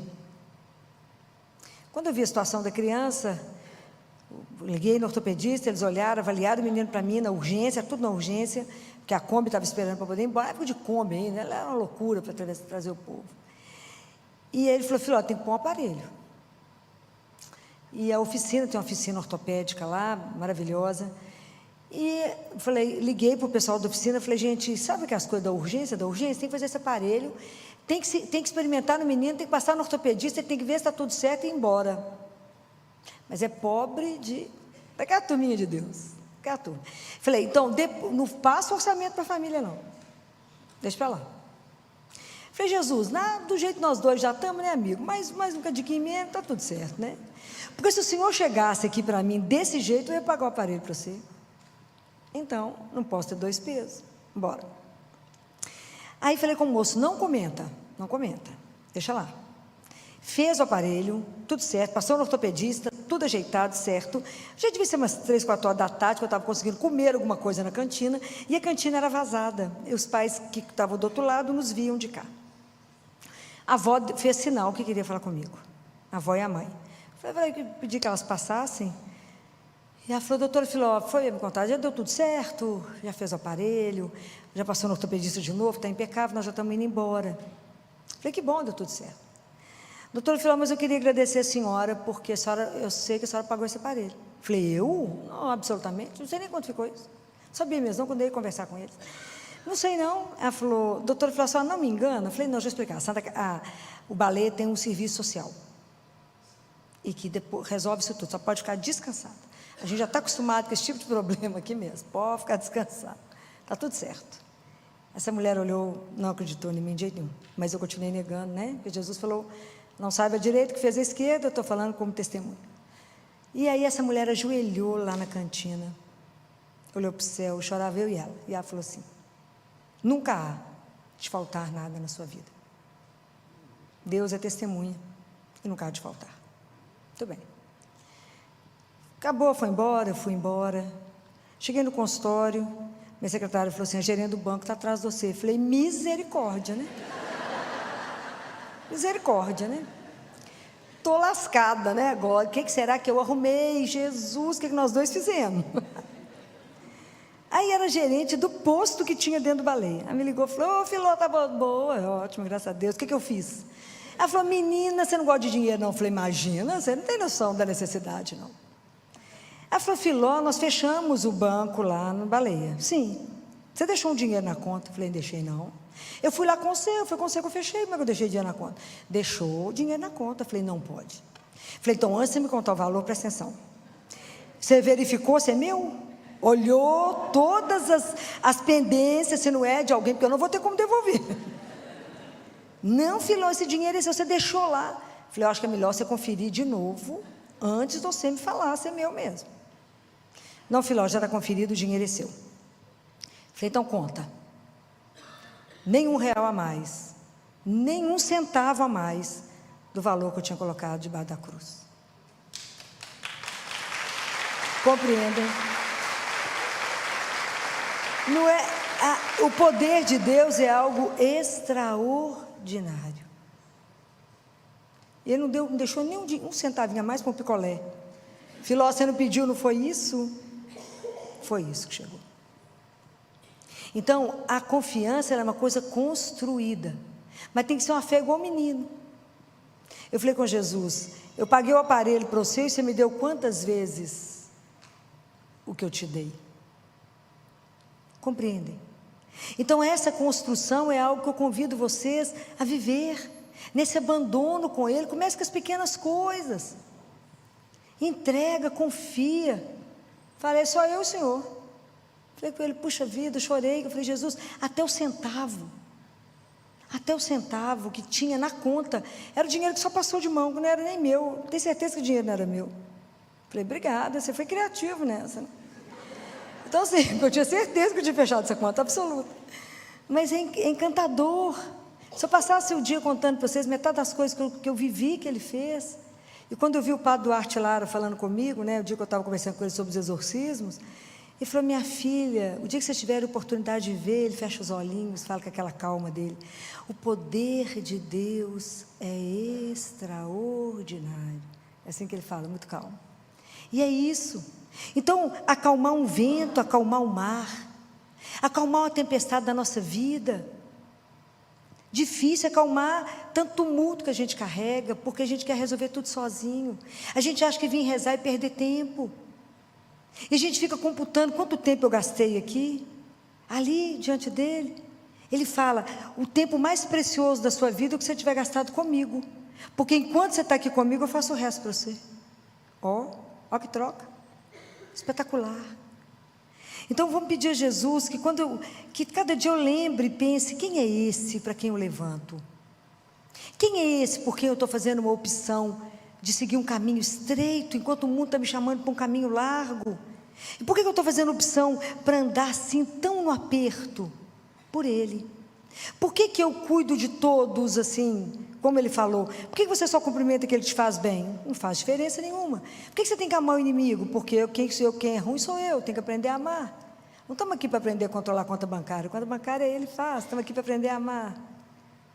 Quando eu vi a situação da criança, liguei no ortopedista, eles olharam, avaliaram o menino para mim na urgência, tudo na urgência, porque a Kombi estava esperando para poder ir embora, época de Kombi ainda, ela era uma loucura para trazer o povo. E ele falou, filho, tem que pôr um aparelho. E a oficina, tem uma oficina ortopédica lá, maravilhosa, e liguei para o pessoal da oficina, falei, gente, sabe que as coisas da urgência, tem que fazer esse aparelho, tem que experimentar no menino, tem que passar no ortopedista, tem que ver se está tudo certo e ir embora. Mas é pobre daquela turminha de Deus, daquela turma. Falei, então, não passa orçamento para a família, não. Deixa para lá. Falei, Jesus, do jeito que nós dois já estamos, né, amigo? Mais um bocadinho mesmo, está tudo certo, né? Porque se o Senhor chegasse aqui para mim desse jeito, eu ia pagar o aparelho para você. Então, não posso ter dois pesos. Bora. Aí falei com o moço, não comenta, deixa lá. Fez o aparelho, tudo certo, passou no ortopedista, tudo ajeitado, certo. Já devia ser umas 3, 4 horas da tarde, que eu estava conseguindo comer alguma coisa na cantina, e a cantina era vazada, e os pais que estavam do outro lado nos viam de cá. A avó fez sinal que queria falar comigo, a avó e a mãe. Falei, pedi que elas passassem, e ela falou, doutora Filó, foi me contar, já deu tudo certo, já fez o aparelho, já passou no ortopedista de novo, está impecável, nós já estamos indo embora. Falei, que bom, deu tudo certo. Doutora Filó, mas eu queria agradecer a senhora, porque eu sei que a senhora pagou esse aparelho. Falei, eu? Não, absolutamente, não sei nem quanto ficou isso. Sabia mesmo, não, quando eu ia conversar com eles. Não sei não. Ela falou, doutora Filó, a senhora não me engana? Eu falei, não, deixa eu explicar. O Baleia tem um serviço social, e que depois resolve isso tudo, só pode ficar descansada. A gente já está acostumado com esse tipo de problema aqui mesmo, pode ficar descansado, está tudo certo. Essa mulher olhou, não acreditou em mim de jeito nenhum, mas eu continuei negando, né? Porque Jesus falou, não saiba direito que fez a esquerda, eu estou falando como testemunho. E aí essa mulher ajoelhou lá na cantina, olhou para o céu, chorava eu e ela falou assim, nunca há de faltar nada na sua vida. Deus é testemunha e nunca há de faltar. Muito bem. Acabou, foi embora, eu fui embora. Cheguei no consultório, minha secretária falou assim, a gerente do banco está atrás de você. Eu falei, misericórdia, né? Misericórdia, né? Estou lascada, né, agora. O que será que eu arrumei? Jesus, o que nós dois fizemos? Aí era gerente do posto que tinha dentro do Baleia. Ela me ligou e falou, Filó, tá boa, ótimo, graças a Deus. O que eu fiz? Ela falou, menina, você não gosta de dinheiro, não? Eu falei, imagina, você não tem noção da necessidade, não. Ela falou, Filó, nós fechamos o banco lá no Baleia. Sim. Você deixou um dinheiro na conta? Eu falei, deixei não. Eu fui lá com você, foi com você que eu fechei, mas eu deixei dinheiro na conta. Deixou o dinheiro na conta. Eu falei, não pode. Eu falei, então, antes de você me contar o valor, presta atenção. Você verificou se é meu? Olhou todas as pendências, se não é de alguém, porque eu não vou ter como devolver. Não, Filó, esse dinheiro é seu, você deixou lá. Falei, eu acho que é melhor você conferir de novo, antes de você me falar se é meu mesmo. Não, Filó, já está conferido, o dinheiro é seu. Falei, então conta. Nem R$1 a mais, nem 1 centavo a mais do valor que eu tinha colocado debaixo da cruz. Compreendem? Não é, o poder de Deus é algo extraordinário. Ele não deixou nem um centavinho a mais para um picolé. Filó, você não pediu, não foi isso? Foi isso que chegou. Então, a confiança é uma coisa construída, mas tem que ser uma fé igual ao menino. Eu falei com Jesus, eu paguei o aparelho para você e você me deu quantas vezes o que eu te dei? Compreendem? Então, essa construção é algo que eu convido vocês a viver, nesse abandono com Ele. Comece com as pequenas coisas, entrega, confia. Falei, só eu, Senhor. Falei com Ele, puxa vida, eu chorei. Eu falei, Jesus, até o centavo que tinha na conta, era o dinheiro que só passou de mão, que não era nem meu. Tenho certeza que o dinheiro não era meu. Falei, obrigada, você foi criativo nessa, né? Então, assim, eu tinha certeza que eu tinha fechado essa conta, absoluta. Mas é encantador. Se eu passasse o dia contando para vocês metade das coisas que eu vivi, que ele fez. E quando eu vi o padre Duarte Lara falando comigo, né, o dia que eu estava conversando com ele sobre os exorcismos, ele falou, minha filha, o dia que vocês tiverem a oportunidade de ver, ele fecha os olhinhos, fala com aquela calma dele. O poder de Deus é extraordinário. É assim que ele fala, muito calmo. E é isso. Então, acalmar um vento, acalmar o mar, acalmar uma tempestade da nossa vida. Difícil acalmar tanto tumulto que a gente carrega, porque a gente quer resolver tudo sozinho. A gente acha que vir rezar e perder tempo. E a gente fica computando quanto tempo eu gastei aqui, ali, diante dele. Ele fala, o tempo mais precioso da sua vida é o que você tiver gastado comigo. Porque enquanto você está aqui comigo, eu faço o resto para você. Ó que troca. Espetacular. Então vamos pedir a Jesus que cada dia eu lembre e pense, quem é esse para quem eu levanto? Quem é esse por quem eu estou fazendo uma opção de seguir um caminho estreito, enquanto o mundo está me chamando para um caminho largo? E por que eu estou fazendo opção para andar assim, tão no aperto? Por Ele. Por que eu cuido de todos assim, como Ele falou? Por que você só cumprimenta que Ele te faz bem? Não faz diferença nenhuma. Por que você tem que amar o inimigo? Porque quem é ruim sou eu, tenho que aprender a amar. Não estamos aqui para aprender a controlar a conta bancária. A conta bancária Ele faz, estamos aqui para aprender a amar.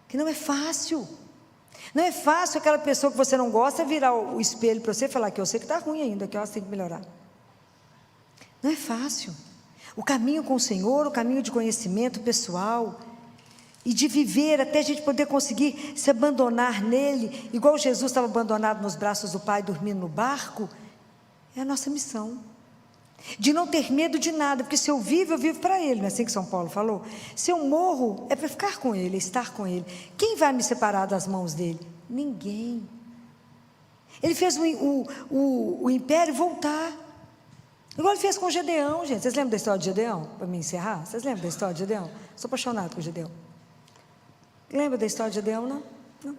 Que não é fácil. Não é fácil aquela pessoa que você não gosta virar o espelho para você e falar que eu sei que está ruim ainda, que eu acho que tem que melhorar. Não é fácil. O caminho com o Senhor, o caminho de conhecimento pessoal e de viver até a gente poder conseguir se abandonar nele, igual Jesus estava abandonado nos braços do Pai, dormindo no barco, é a nossa missão. De não ter medo de nada, porque se eu vivo para Ele, não é assim que São Paulo falou? Se eu morro, é para ficar com Ele, é estar com Ele. Quem vai me separar das mãos dEle? Ninguém. Ele fez o império voltar, igual Ele fez com Gedeão, gente. Vocês lembram da história de Gedeão? Para me encerrar, vocês lembram da história de Gedeão? Sou apaixonado com Gedeão. Lembra da história de Gedeão, não? Não.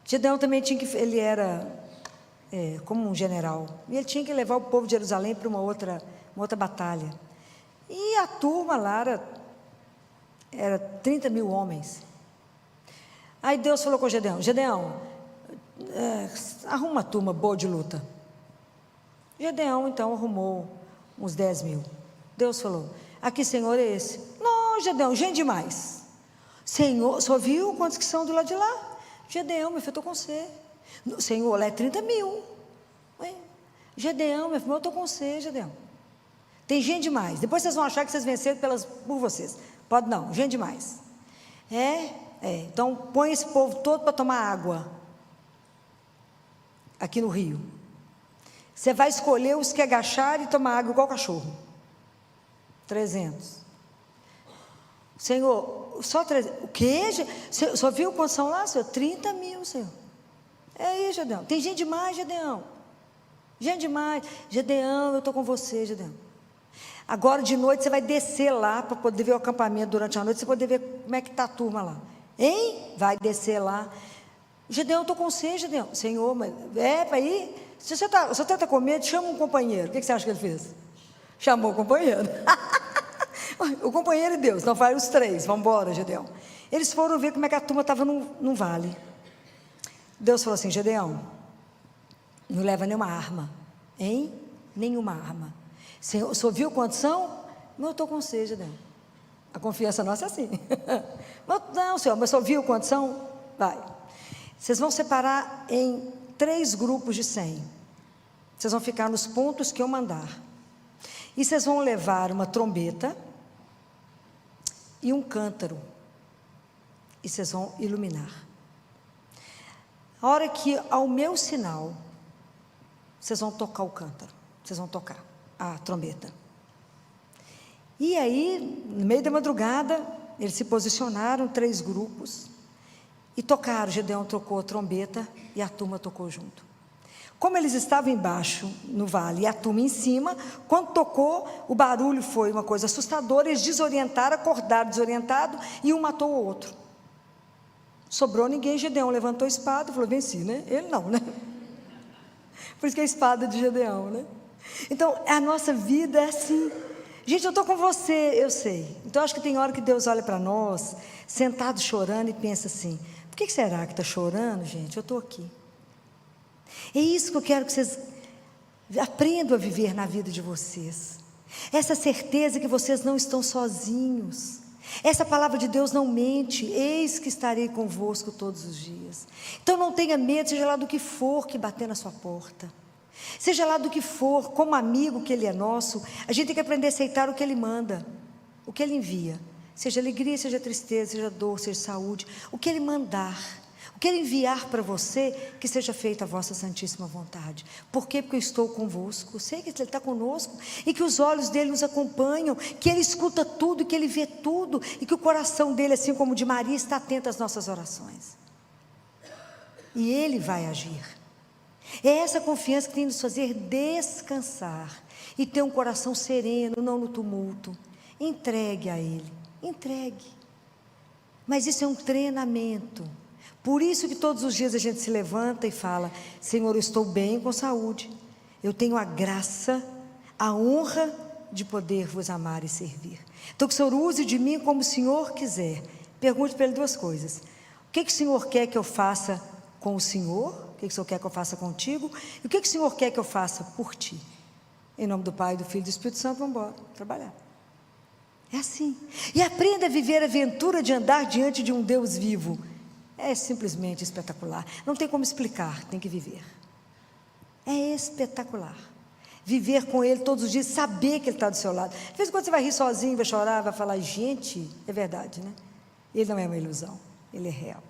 Gedeão também ele era como um general, e ele tinha que levar o povo de Jerusalém para uma outra batalha, e a turma lá era 30 mil homens. Aí Deus falou com Gedeão, arruma uma turma boa de luta. Gedeão então arrumou uns 10 mil. Deus falou, aqui Senhor é esse? Não, Gedeão, gente demais. Senhor, só viu quantos que são do lado de lá? Gedeão, meu filho, eu estou com você. Senhor, lá é 30 mil. Ué, Gedeão, meu filho, eu estou com você, Gedeão. Tem gente demais. Depois vocês vão achar que vocês venceram por vocês. Pode não, gente demais. Então põe esse povo todo para tomar água aqui no rio. Você vai escolher os que agacharam e tomar água igual cachorro. 300. Senhor, só 300. O quê? Só viu quantos são lá, Senhor? 30 mil, Senhor. É aí, Gedeão. Tem gente demais, Gedeão. Gente demais. Gedeão, eu estou com você, Gedeão. Agora de noite você vai descer lá para poder ver o acampamento durante a noite, você poder ver como é que está a turma lá. Hein? Vai descer lá. Gedeão, eu estou com você, Gedeão. Senhor, mas para ir? Se você está com medo, chama um companheiro. O que você acha que ele fez? Chamou o companheiro. O companheiro e Deus. Então vai os três, vamos embora, Gedeão. Eles foram ver como é que a turma estava num vale. Deus falou assim: Gedeão, não leva nenhuma arma. Hein? Nenhuma arma. Senhor, o senhor viu quantos são? Não, eu estou com você, Gedeão. A confiança nossa é assim. Não, senhor, mas o senhor viu quantos são? Vai. Vocês vão separar em 3 grupos de 100. Vocês vão ficar nos pontos que eu mandar. E vocês vão levar uma trombeta e um cântaro. E vocês vão iluminar. A hora que, ao meu sinal, vocês vão tocar o cântaro. Vocês vão tocar a trombeta. E aí, no meio da madrugada, eles se posicionaram, 3 grupos, e tocaram. Gedeão tocou a trombeta e a turma tocou junto. Como eles estavam embaixo, no vale, e a turma em cima, quando tocou, o barulho foi uma coisa assustadora, eles desorientaram, acordaram desorientado, e um matou o outro. Sobrou ninguém. Gedeão levantou a espada e falou: venci, né? Ele não, né? Por isso que é a espada de Gedeão, né? Então, a nossa vida é assim. Gente, eu estou com você, eu sei. Então, acho que tem hora que Deus olha para nós, sentado chorando, e pensa assim: por que será que está chorando, gente? Eu estou aqui. É isso que eu quero que vocês aprendam a viver na vida de vocês. Essa certeza que vocês não estão sozinhos. Essa palavra de Deus não mente: eis que estarei convosco todos os dias. Então não tenha medo, seja lá do que for que bater na sua porta, seja lá do que for, como amigo que Ele é nosso, a gente tem que aprender a aceitar o que Ele manda, o que Ele envia, seja alegria, seja tristeza, seja dor, seja saúde, o que Ele mandar, o que Ele enviar para você, que seja feita a vossa santíssima vontade. Por quê? Porque eu estou convosco. Eu sei que Ele está conosco, e que os olhos dEle nos acompanham, que Ele escuta tudo, que Ele vê tudo, e que o coração dEle, assim como o de Maria, está atento às nossas orações, e Ele vai agir. É essa confiança que tem de nos fazer descansar, e ter um coração sereno, não no tumulto. Entregue a Ele, entregue. Mas isso é um treinamento. Por isso que todos os dias a gente se levanta e fala: Senhor, eu estou bem com saúde, eu tenho a graça, a honra de poder vos amar e servir. Então que o Senhor use de mim como o Senhor quiser. Pergunte para Ele 2 coisas: o que o Senhor quer que eu faça com o Senhor? O que o Senhor quer que eu faça contigo? E o que o Senhor quer que eu faça por ti? Em nome do Pai, do Filho e do Espírito Santo, vamos embora trabalhar. É assim. E aprenda a viver a aventura de andar diante de um Deus vivo. É simplesmente espetacular. Não tem como explicar, tem que viver. É espetacular. Viver com Ele todos os dias, saber que Ele está do seu lado. De vez em quando você vai rir sozinho, vai chorar, vai falar: gente, é verdade, né? Ele não é uma ilusão, Ele é real.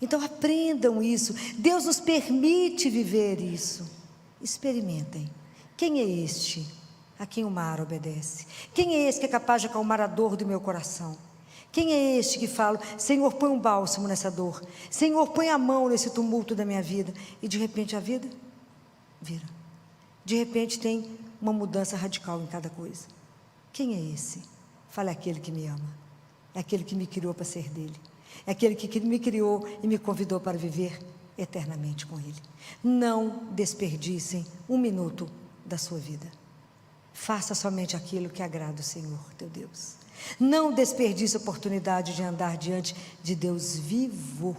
Então aprendam isso. Deus nos permite viver isso. Experimentem. Quem é este a quem o mar obedece? Quem é esse que é capaz de acalmar a dor do meu coração? Quem é este que fala: Senhor, põe um bálsamo nessa dor, Senhor, põe a mão nesse tumulto da minha vida, e de repente a vida vira, de repente tem uma mudança radical em cada coisa. Quem é esse? Fala: é aquele que me ama, é aquele que me criou para ser dele, é aquele que me criou e me convidou para viver eternamente com Ele. Não desperdicem 1 minuto da sua vida. Faça somente aquilo que agrada o Senhor teu Deus. Não desperdice a oportunidade de andar diante de Deus vivo.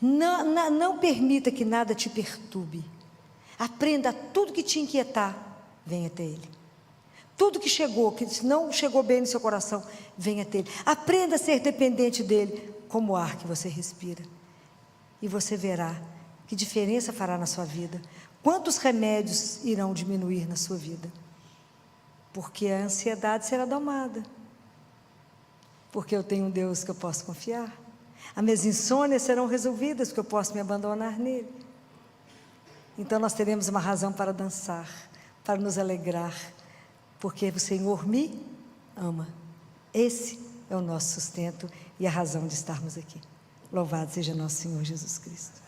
Não permita que nada te perturbe. Aprenda tudo que te inquietar, venha até Ele. Tudo que não chegou bem no seu coração, venha até Ele. Aprenda a ser dependente dEle, como o ar que você respira. E você verá que diferença fará na sua vida. Quantos remédios irão diminuir na sua vida? Porque a ansiedade será domada. Porque eu tenho um Deus que eu posso confiar. As minhas insônias serão resolvidas, porque eu posso me abandonar nele. Então nós teremos uma razão para dançar, para nos alegrar, porque o Senhor me ama. Esse é o nosso sustento e a razão de estarmos aqui. Louvado seja nosso Senhor Jesus Cristo.